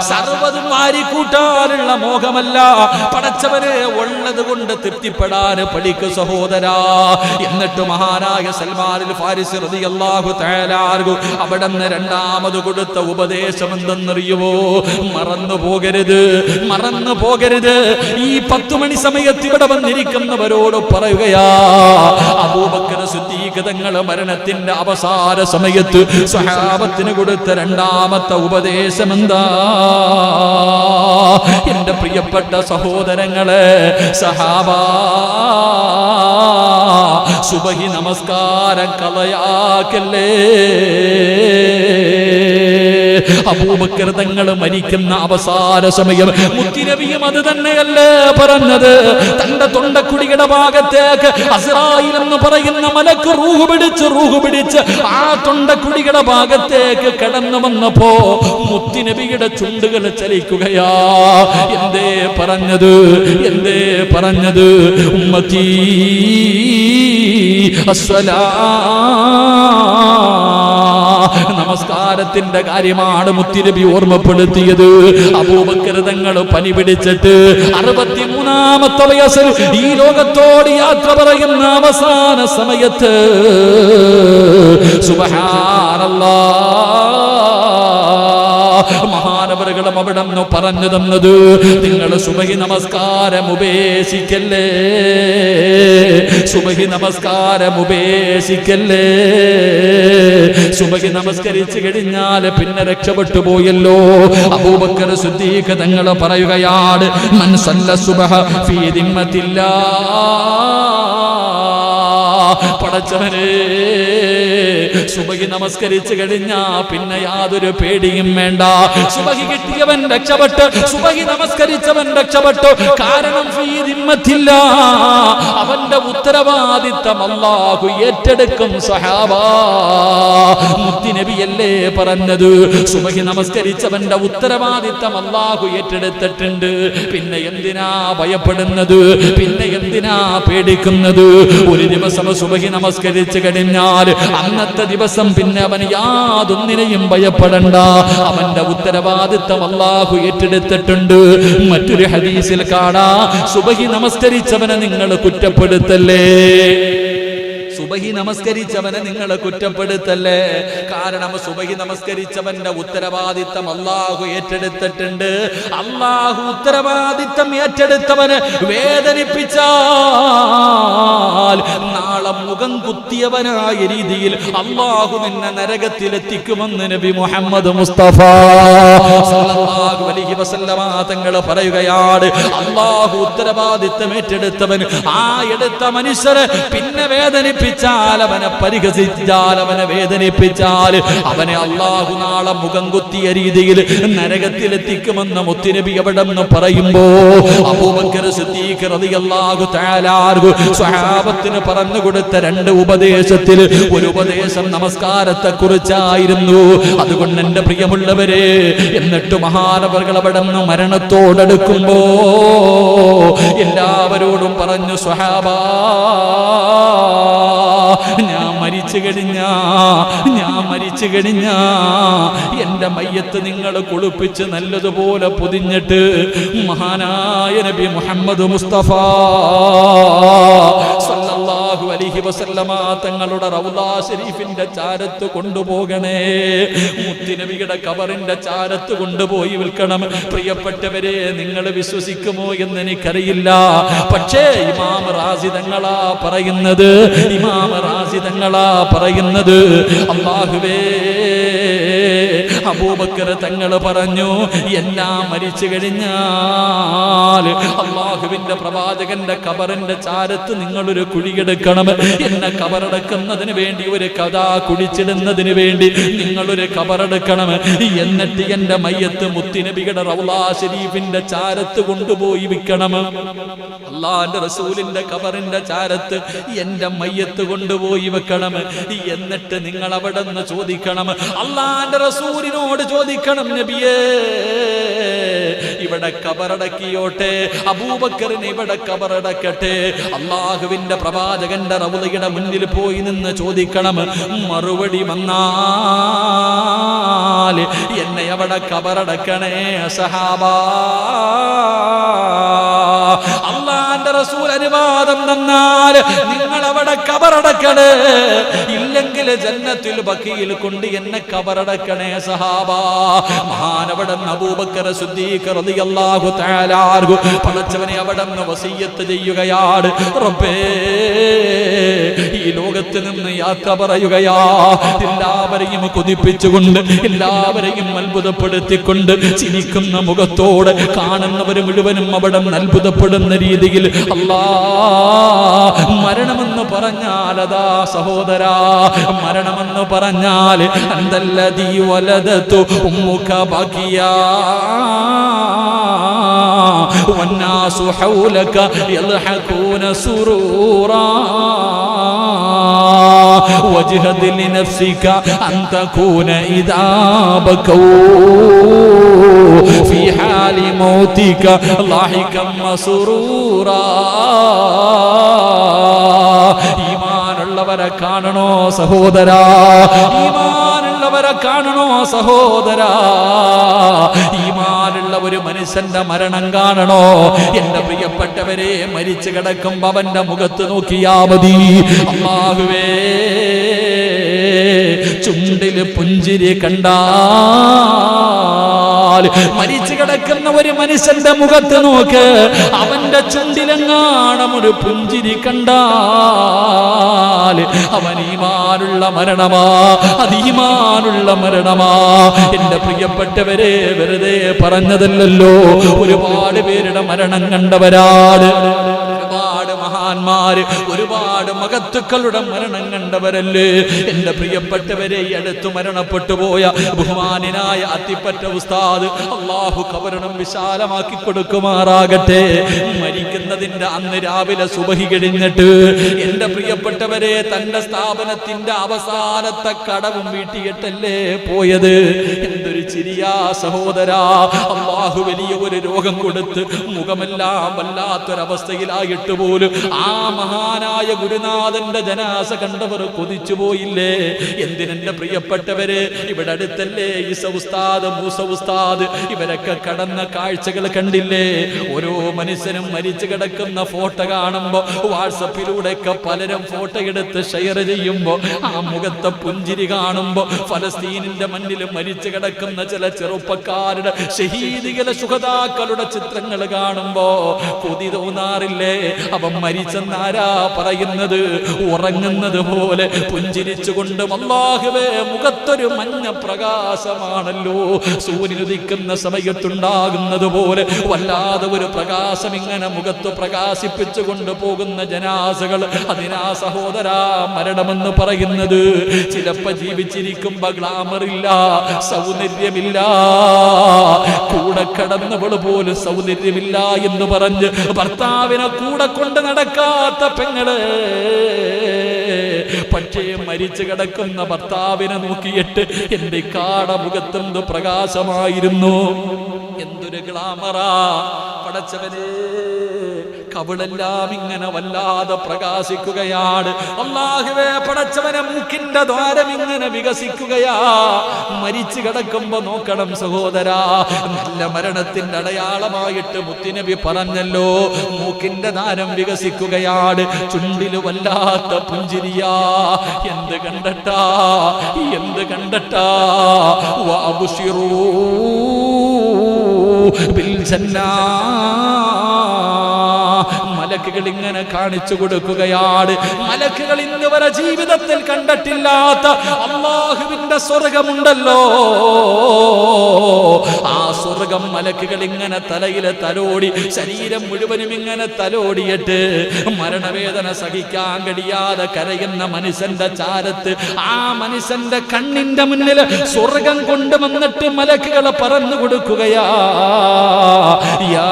സർവ്വതും വാരിക്കൂട്ടാനുള്ള മോഹമല്ല. പടച്ചവനെ, ഉള്ളത് കൊണ്ട് തൃപ്തിപ്പെടാൻ പഠിക്കു സഹോദരാ. എന്നിട്ട് മഹാനായ സൽമാനുൽ ഫാരിസി റളിയല്ലാഹു തആല അൻഹു അവിടുന്ന് രണ്ടാമത് കൊടുത്ത ഉപദേശം എന്തെന്നറിയുമോ? മറന്നു പോകരുത്, മറന്നു പോകരുത്. ഈ 10 മണി സമയത്ത് ഇവിടെ വന്നിരിക്കുന്നവരോട് പറയുകയാ, അബൂബക്കർ സിദ്ദീഖ് തങ്ങൾ മരണത്തിന്റെ അവസാന സമയത്ത് സ്വഹാബത്തിന് കൊടുത്ത രണ്ടാമത്തെ ഉപദേശം എന്താ? എന്റെ പ്രിയപ്പെട്ട സഹോദരങ്ങളെ, സഹാബാ, സുബഹി നമസ്കാരം കളയാക്കല്ലേ. അബൂബക്കർ തങ്ങൾ മരിക്കുന്ന അവസാന സമയം മുത്തുനബിയും അത് തന്നെയല്ലേ പറഞ്ഞത്? തന്റെ തൊണ്ടക്കുടിയുടെ ഭാഗത്തേക്ക് അസ്റായിൽ എന്ന് പറയുന്ന മലക്ക് റൂഹ് പിടിച്ച് ആ തൊണ്ടക്കുടിയുടെ ഭാഗത്തേക്ക് കടന്നു വന്നപ്പോ മുത്തുനബിയുടെ ചുണ്ടുകൾ ചലിക്കുകയാ. എന്തേ പറഞ്ഞത്? എന്തേ പറഞ്ഞത്? ഉമ്മത്തി അസ്സലാ, നമസ്കാരത്തിന്റെ കാര്യമാണ് മുത്തുനബി ഓർമ്മപ്പെടുത്തിയത്. അബൂബക്കർ തങ്ങൾ പനി പിടിച്ചിട്ട് 63-ാമത്തെ വയസ്സിൽ ഈ ലോകത്തോട് യാത്ര പറയുന്ന അവസാന സമയത്ത് സുബ്ഹാനല്ലാഹ്, മഹാനവറുകളും അവിടെ നിന്ന് പറഞ്ഞു തന്നത്, നിങ്ങൾ സുബഹി നമസ്കാരം ഉപേക്ഷിക്കല്ലേ, സുബഹി നമസ്കാരം ഉപേക്ഷിക്കല്ലേ. സുബഹി നമസ്കരിച്ചു കഴിഞ്ഞാൽ പിന്നെ രക്ഷപ്പെട്ടു പോയല്ലോ. അബൂബക്കർ സിദ്ദീഖ് തങ്ങൾ പറയുകയാണ്, മൻ സല്ല സുബ്ഹ ഫീ ദിമ്മത്തില്ലാഹ്, പടച്ചവനെ, സുബഹി നമസ്കരിച്ചു കഴിഞ്ഞാ പിന്നെ യാതൊരു പേടിയും വേണ്ട. സുബഹി കിട്ടിയവൻ രക്ഷപ്പെട്ടു, സുബഹി നമസ്കരിച്ചവൻ രക്ഷപ്പെട്ടു. കാരണം ഫീ ദിമ്മത്തില്ലാഹ്, അവന്റെ ഉത്തരവാദിത്തം അല്ലാഹു ഏറ്റെടുക്കും. സഹാബാ, മുത്തുനബിയല്ലേ പറഞ്ഞത്? സുബഹി നമസ്കരിച്ചവന്റെ ഉത്തരവാദിത്തം അല്ലാഹു ഏറ്റെടുത്തിട്ടുണ്ട്. പിന്നെ എന്തിനാ ഭയപ്പെടുന്നത്? പിന്നെ എന്തിനാ പേടിക്കുന്നത്? ഒരു ദിവസം സുബഹി നമസ്കരിച്ചു കഴിഞ്ഞാൽ അന്നത്തെ ദിവസം പിന്നെ അവൻ യാതൊന്നിനെയും ഭയപ്പെടണ്ട. അവന്റെ ഉത്തരവാദിത്തം അല്ലാഹു ഏറ്റെടുത്തിട്ടുണ്ട്. മറ്റൊരു ഹദീസിൽ കാണാം, സുബഹി നമസ്കരിച്ചവനെ നിങ്ങൾ കുറ്റപ്പെടുത്തല്ലേ, സുബഹി നമസ്കരിച്ചവനെ നിങ്ങൾ കുറ്റപ്പെടുത്തല്ലേ. കാരണം സുബഹി നമസ്കരിച്ചവന്റെ ഉത്തരവാദിത്തം അല്ലാഹു ഏറ്റെടുത്തിട്ടുണ്ട്. അല്ലാഹു ഉത്തരവാദിത്തം ഏറ്റെടുത്തവന് വേദനിപ്പിച്ചാൽ നാളെ മുഖം കുത്തിയവനായ രീതിയിൽ അല്ലാഹു നിന്നെ നരകത്തിലെത്തിക്കുമെന്ന് നബി മുഹമ്മദ് മുസ്തഫ സല്ലല്ലാഹു അലൈഹി വസല്ലമ തങ്ങൾ പറയുകയാണ്. അല്ലാഹു ഉത്തരവാദിത്തം ഏറ്റെടുത്തവൻ ആ എടുത്ത മനുഷ്യരെ പിന്നെ വേദനിപ്പിച്ചാൽ, അവനെ പരിഹസിച്ചാൽ, അവനെ വേദനിപ്പിച്ചാൽ അവനെ അല്ലാഹു നാളെ മുഖം കുത്തിയ രീതിയിൽ നരകത്തിലെത്തിക്കുമെന്ന് മുത്തുനബി എവിടെന്ന് പറയുമ്പോ അബൂബക്കർ സിദ്ദീഖ് റളിയല്ലാഹു തആല അൻഹു സ്വഹാബത്തിന് പറഞ്ഞു കൊടുത്ത രണ്ട് ഉപദേശത്തിൽ ഒരു ഉപദേശം നമസ്കാരത്തെ കുറിച്ചായിരുന്നു. അതുകൊണ്ട് എന്റെ പ്രിയമുള്ളവരെ, എന്നിട്ട് മഹാനവറുകൾ അവിടെ നിന്ന് മരണത്തോടടുക്കുമ്പോ എല്ലാവരോടും പറഞ്ഞു, സ്വഹാബാ, ഞാൻ മരിച്ചു കഴിഞ്ഞ എന്റെ മയ്യത്ത് നിങ്ങൾ കുളിപ്പിച്ച് നല്ലതുപോലെ പൊതിഞ്ഞിട്ട് മഹാനായ നബി മുഹമ്മദ് മുസ്തഫ സല്ലല്ലാഹു അലൈഹി വസല്ലമ തങ്ങളുടെ റൗളാ ശരീഫിന്റെ ചാരത്ത് കൊണ്ടുപോകണേ, മുത്തുനബിയുടെ ഖബറിന്റെ ചാരത്ത് കൊണ്ടുപോയി വിൽക്കണം. പ്രിയപ്പെട്ടവരെ, നിങ്ങൾ വിശ്വസിക്കുമോ എന്ന് എനിക്കറിയില്ല. പക്ഷേ ഇമാം റാസി തങ്ങളാ പറയുന്നത്, അല്ലാഹുവേ, അബൂബക്കർ തങ്ങൾ പറഞ്ഞു, എല്ലാം മരിച്ചു കഴിഞ്ഞാൽ അല്ലാഹുവിന്റെ പ്രവാചകന്റെ ഖബറിന്റെ ചാരത്ത് നിങ്ങളൊരു കുഴിയെടുക്കണം. എന്നെ ഖബറടക്കുന്നതിന് വേണ്ടി, ഒരു കഥ കുടിച്ചിടുന്നതിന് വേണ്ടി നിങ്ങളൊരു ഖബറെടുക്കണം. എന്നിട്ട് എന്റെ മയ്യത്ത് മുത്തുനബിയുടെ റൗളാ ശരീഫിന്റെ ചാരത്ത് കൊണ്ടുപോയി വിൽക്കണം. അല്ലാഹുവിന്റെ റസൂലിന്റെ ഖബറിന്റെ ചാരത്ത് എന്റെ മയ്യത്ത് കൊണ്ടുപോയി വെക്കണം. എന്നിട്ട് നിങ്ങൾ അവിടെ നിന്ന് ചോദിക്കണം, അല്ലാഹുവിന്റെ റസൂലിനോട് ചോദിക്കണം, നബിയേ, ഇവിടെ ഖബറടക്കിയോട്ടെ, അബൂബക്കറിനെ ഇവിടെ ഖബറടക്കട്ടെ. അല്ലാഹുവിന്റെ പ്രവാചകന്റെ റൗളയുടെ മുന്നിൽ പോയി നിന്ന് ചോദിക്കണം. മറുപടി വന്നാൽ എന്നെ അവിടെ ഖബറടക്കണേ സഹാബാ. അല്ലാഹുവിന്റെ റസൂൽ അനുവാദം തന്നാൽ നിങ്ങൾ അവിടെ ഖബറടക്കണേ, ഇല്ലെങ്കിൽ ജന്നത്തുൽ ബഖീൽ കൊണ്ട് എന്നെ ഖബറടക്കണേ സഹാബാ. മഹാനവിടെ അബൂബക്കർ സിദ്ദീഖ് റളിയല്ലാഹു തആല അൻഹു പടച്ചവനെ അവിടെ വസിയ്യത്ത് ചെയ്യുകയാണ്. റബ്ബേ, ഈ ലോകത്ത് നിന്ന് യാത്ര പറയുകയാ, എല്ലാവരെയും കൊതിപ്പിച്ചുകൊണ്ട്, എല്ലാവരെയും അത്ഭുതപ്പെടുത്തിക്കൊണ്ട്, ചിരിക്കുന്ന മുഖത്തോടെ കാണുന്നവർ മുഴുവനും അവിടെ അത്ഭുതപ്പെടുന്ന രീതിയിൽ അല്ലാ, മരണമെന്ന് പറഞ്ഞാൽ അതാ സഹോദരാ, മരണമെന്ന് പറഞ്ഞാൽ അന്തല്ലദീ വലദതു ഉമ്മുക ബഖിയാ വന്നാസു ഹൗലക യൽഹഖൂന സുറൂറാ വജ്ഹദ് ലിനഫ്സിക അൻ തകൂന ഇദാ ബകൂ ഫീ ഹാലി മൗതിക ലാഹികം മസ്റൂറാ. ഈമാനുള്ളവരെ കാണണോ സഹോദരാ, ഈമാനുള്ളവരെ കാണണോ സഹോദരാ, ഈമാനുള്ള ഒരു മനുഷ്യന്റെ മരണം കാണണോ? എന്റെ പ്രിയപ്പെട്ടവരെ, മരിച്ചു കിടക്കുമ്പോ അവന്റെ മുഖത്ത് നോക്കിയാ മതി. അല്ലാഹുവേ, ചുണ്ടില് പുഞ്ചിരി കണ്ടാൽ, മരിച്ചു കിടക്കുന്ന ഒരു മനുഷ്യന്റെ മുഖത്ത് നോക്ക്, അവന്റെ ചുണ്ടിലെങ്ങാണം ഒരു പുഞ്ചിരി കണ്ടാൽ അവൻ ഈമാനുള്ള മരണമാ, അത് ഈമാനുള്ള മരണമാ. എന്റെ പ്രിയപ്പെട്ടവരെ, വെറുതെ പറഞ്ഞതല്ലല്ലോ, ഒരുപാട് പേരുടെ മരണം കണ്ടവരാണ്, ഒരുപാട് മഹാന്മാര്, ഒരുപാട് മഹത്തുക്കളുടെ മരണം കണ്ടവരല്ലേ. എന്റെ പ്രിയപ്പെട്ടവരെ, അടുത്ത് മരണപ്പെട്ടു പോയ ബഹുമാനായ അത്തിപ്പറ്റ ഉസ്താദ്, അല്ലാഹു ഖബറിടം വിശാലമാക്കി കൊടുക്കുമാറാകട്ടെ. മരിക്കുന്നതിന്റെ അന്ന് രാവിലെ സുബഹി കഴിഞ്ഞിട്ട് എന്റെ പ്രിയപ്പെട്ടവരെ, തന്റെ സ്ഥാപനത്തിന്റെ അവസാനത്തെ കടവും വീട്ടിയിട്ടല്ലേ പോയത്. എന്തൊരു ചിരിയാ സഹോദരാ. അല്ലാഹു വലിയ ഒരു രോഗം കൊടുത്ത് മുഖമെല്ലാം വല്ലാത്തൊരവസ്ഥയിലായിട്ട് പോലും ആ മഹാനായ ഗുരുനാഥ ഉസ്താദിന്റെ ജനാസ കണ്ടവർ കൊതിച്ചു പോയില്ലേ? എന്തിനെന്റെ പ്രിയപ്പെട്ടവര്, ഇവിടെ അടുത്തല്ലേ ഈസ ഉസ്താദ്, മൂസ ഉസ്താദ്, ഇവരൊക്കെ കടന്ന കാഴ്ചകൾ കണ്ടില്ലേ? ഓരോ മനുഷ്യനും മരിച്ചു കിടക്കുന്ന ഫോട്ടോ കാണുമ്പോ വാട്സപ്പിലൂടെയൊക്കെ പലരും ഫോട്ടോ എടുത്ത് ഷെയർ ചെയ്യുമ്പോ ആ മുഖത്തെ പുഞ്ചിരി കാണുമ്പോ, ഫലസ്തീനിന്റെ മണ്ണിൽ മരിച്ചു കിടക്കുന്ന ചില ചെറുപ്പക്കാരുടെ ഷഹീദികളെ ശുഹദാക്കളുടെ ചിത്രങ്ങൾ കാണുമ്പോ കൊതി തോന്നാറില്ലേ? അവൻ മരിച്ചെന്നാരാ പറയുന്നത്? ഉറങ്ങുന്നത് പോലെ പുഞ്ചിരിച്ചുകൊണ്ട് അല്ലാഹുവേ മുഖത്തൊരു മഞ്ഞ പ്രകാശമാണല്ലോ സൂര്യൻ ഉദിക്കുന്ന സമയത്തുണ്ടാകുന്നത് പോലെ വല്ലാതെ ഒരു പ്രകാശം ഇങ്ങനെ മുഖത്ത് പ്രകാശിപ്പിച്ചു കൊണ്ടുപോകുന്ന ജനാസകൾ. അതിനാ സഹോദരാ മരണമെന്ന് പറയുന്നത്. ചിലപ്പോ ജീവിച്ചിരിക്കുമ്പോ ഗ്ലാമറില്ല, സൗന്ദര്യമില്ല, കൂടെ കടന്നവൾ പോലും സൗന്ദര്യമില്ല എന്ന് പറഞ്ഞ് ഭർത്താവിനെ കൂടെ കൊണ്ട് നടക്കാത്ത പെങ്ങള്, പക്ഷേ മരിച്ചു കിടക്കുന്ന ഭർത്താവിനെ നോക്കിയിട്ട് എന്റെ കാട മുഖത്തെന്ത് പ്രകാശമായിരുന്നു, എന്തൊരു ഗ്ലാമറാ പടച്ചവനെ. കവിളെല്ലാം ഇങ്ങനെ വല്ലാതെ പ്രകാശിക്കുകയാണ്. അല്ലാഹുവേ പടച്ചവനെ മൂക്കിന്റെ ദ്വാരം ഇങ്ങനെ വികസിക്കുകയാ. മരിച്ചു കിടക്കുമ്പോ നോക്കണം സഹോദരാ, നല്ല മരണത്തിന്റെ അടയാളമായിട്ട് മുത്തുനബി പറഞ്ഞല്ലോ, മൂക്കിന്റെ ദ്വാരം വികസിക്കുകയാണ്, ചുണ്ടില് വല്ലാത്ത പുഞ്ചിരിയാ. എന്ത് കണ്ടട്ടാ, എന്ത് കണ്ടട്ടാ. വഅബ്ശിറൂ ബിൽ ജന്നാ, മലക്കുകൾ ഇങ്ങനെ കാണിച്ചു കൊടുക്കുകയാണ്. മലക്കുകൾ ഇന്ന് വരെ ജീവിതത്തിൽ കണ്ടിട്ടില്ലാത്ത അല്ലാഹുവിന്റെ സ്വർഗമുണ്ടല്ലോ, ആ സ്വർഗം മലക്കുകൾ ഇങ്ങനെ തലയിലെ തലോടി, ശരീരം മുഴുവനും ഇങ്ങനെ തലോടിയിട്ട് മരണവേദന സഹിക്കാൻ കഴിയാതെ കരയുന്ന മനുഷ്യന്റെ ചാരത്ത്, ആ മനുഷ്യന്റെ കണ്ണിന്റെ മുന്നിൽ സ്വർഗം കൊണ്ടുവന്നിട്ട് മലക്കുകളെ പറഞ്ഞു കൊടുക്കുകയാ. യാ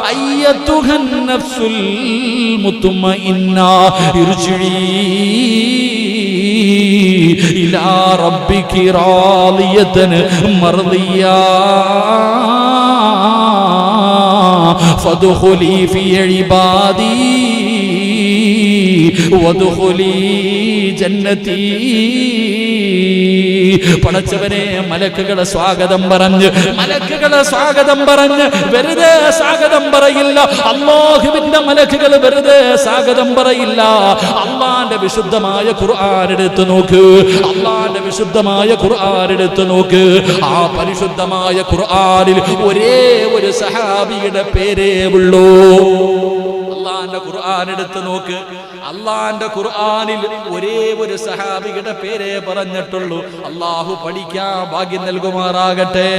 അയ്യത്തുഹൻ നഫ്സുൽ മുത്മഇന്ന ഇർജിഇ ഇലാ റബ്ബികി റാദിയതൻ മർദിയാ ഫദ്ഖുലി ഫീ ഇബാദി വദ്ഖുലി ജന്നതി. പടച്ചവനെ മലക്കുകളെ സ്വാഗതം പറഞ്ഞ്, മലക്കുകളെ സ്വാഗതം പറഞ്ഞ് വെറുതെ സ്വാഗതം പറയില്ല. അല്ലാഹുവിന്റെ മലക്കുകൾ വെറുതെ സ്വാഗതം പറയില്ല. അല്ലാഹുവിന്റെ വിശുദ്ധമായ ഖുർആൻ എടുത്തു നോക്ക്, അല്ലാഹുവിന്റെ വിശുദ്ധമായ ഖുർആൻ എടുത്തു നോക്ക്. ആ പരിശുദ്ധമായ ഖുർആനിൽ ഒരേ ഒരു സഹാബിയുടെ പേരേ ഉള്ളൂ. അല്ലാഹുവിന്റെ ഖുർആൻ എടുത്തു നോക്ക്, അല്ലാഹുവിന്റെ ഖുർആനിൽ ഒരേ ഒരു സഹാബിയുടെ പേരേ പറഞ്ഞിട്ടുള്ളൂ. അല്ലാഹു പഠിക്കാൻ ഭാഗ്യം നൽകുമാറാകട്ടെ.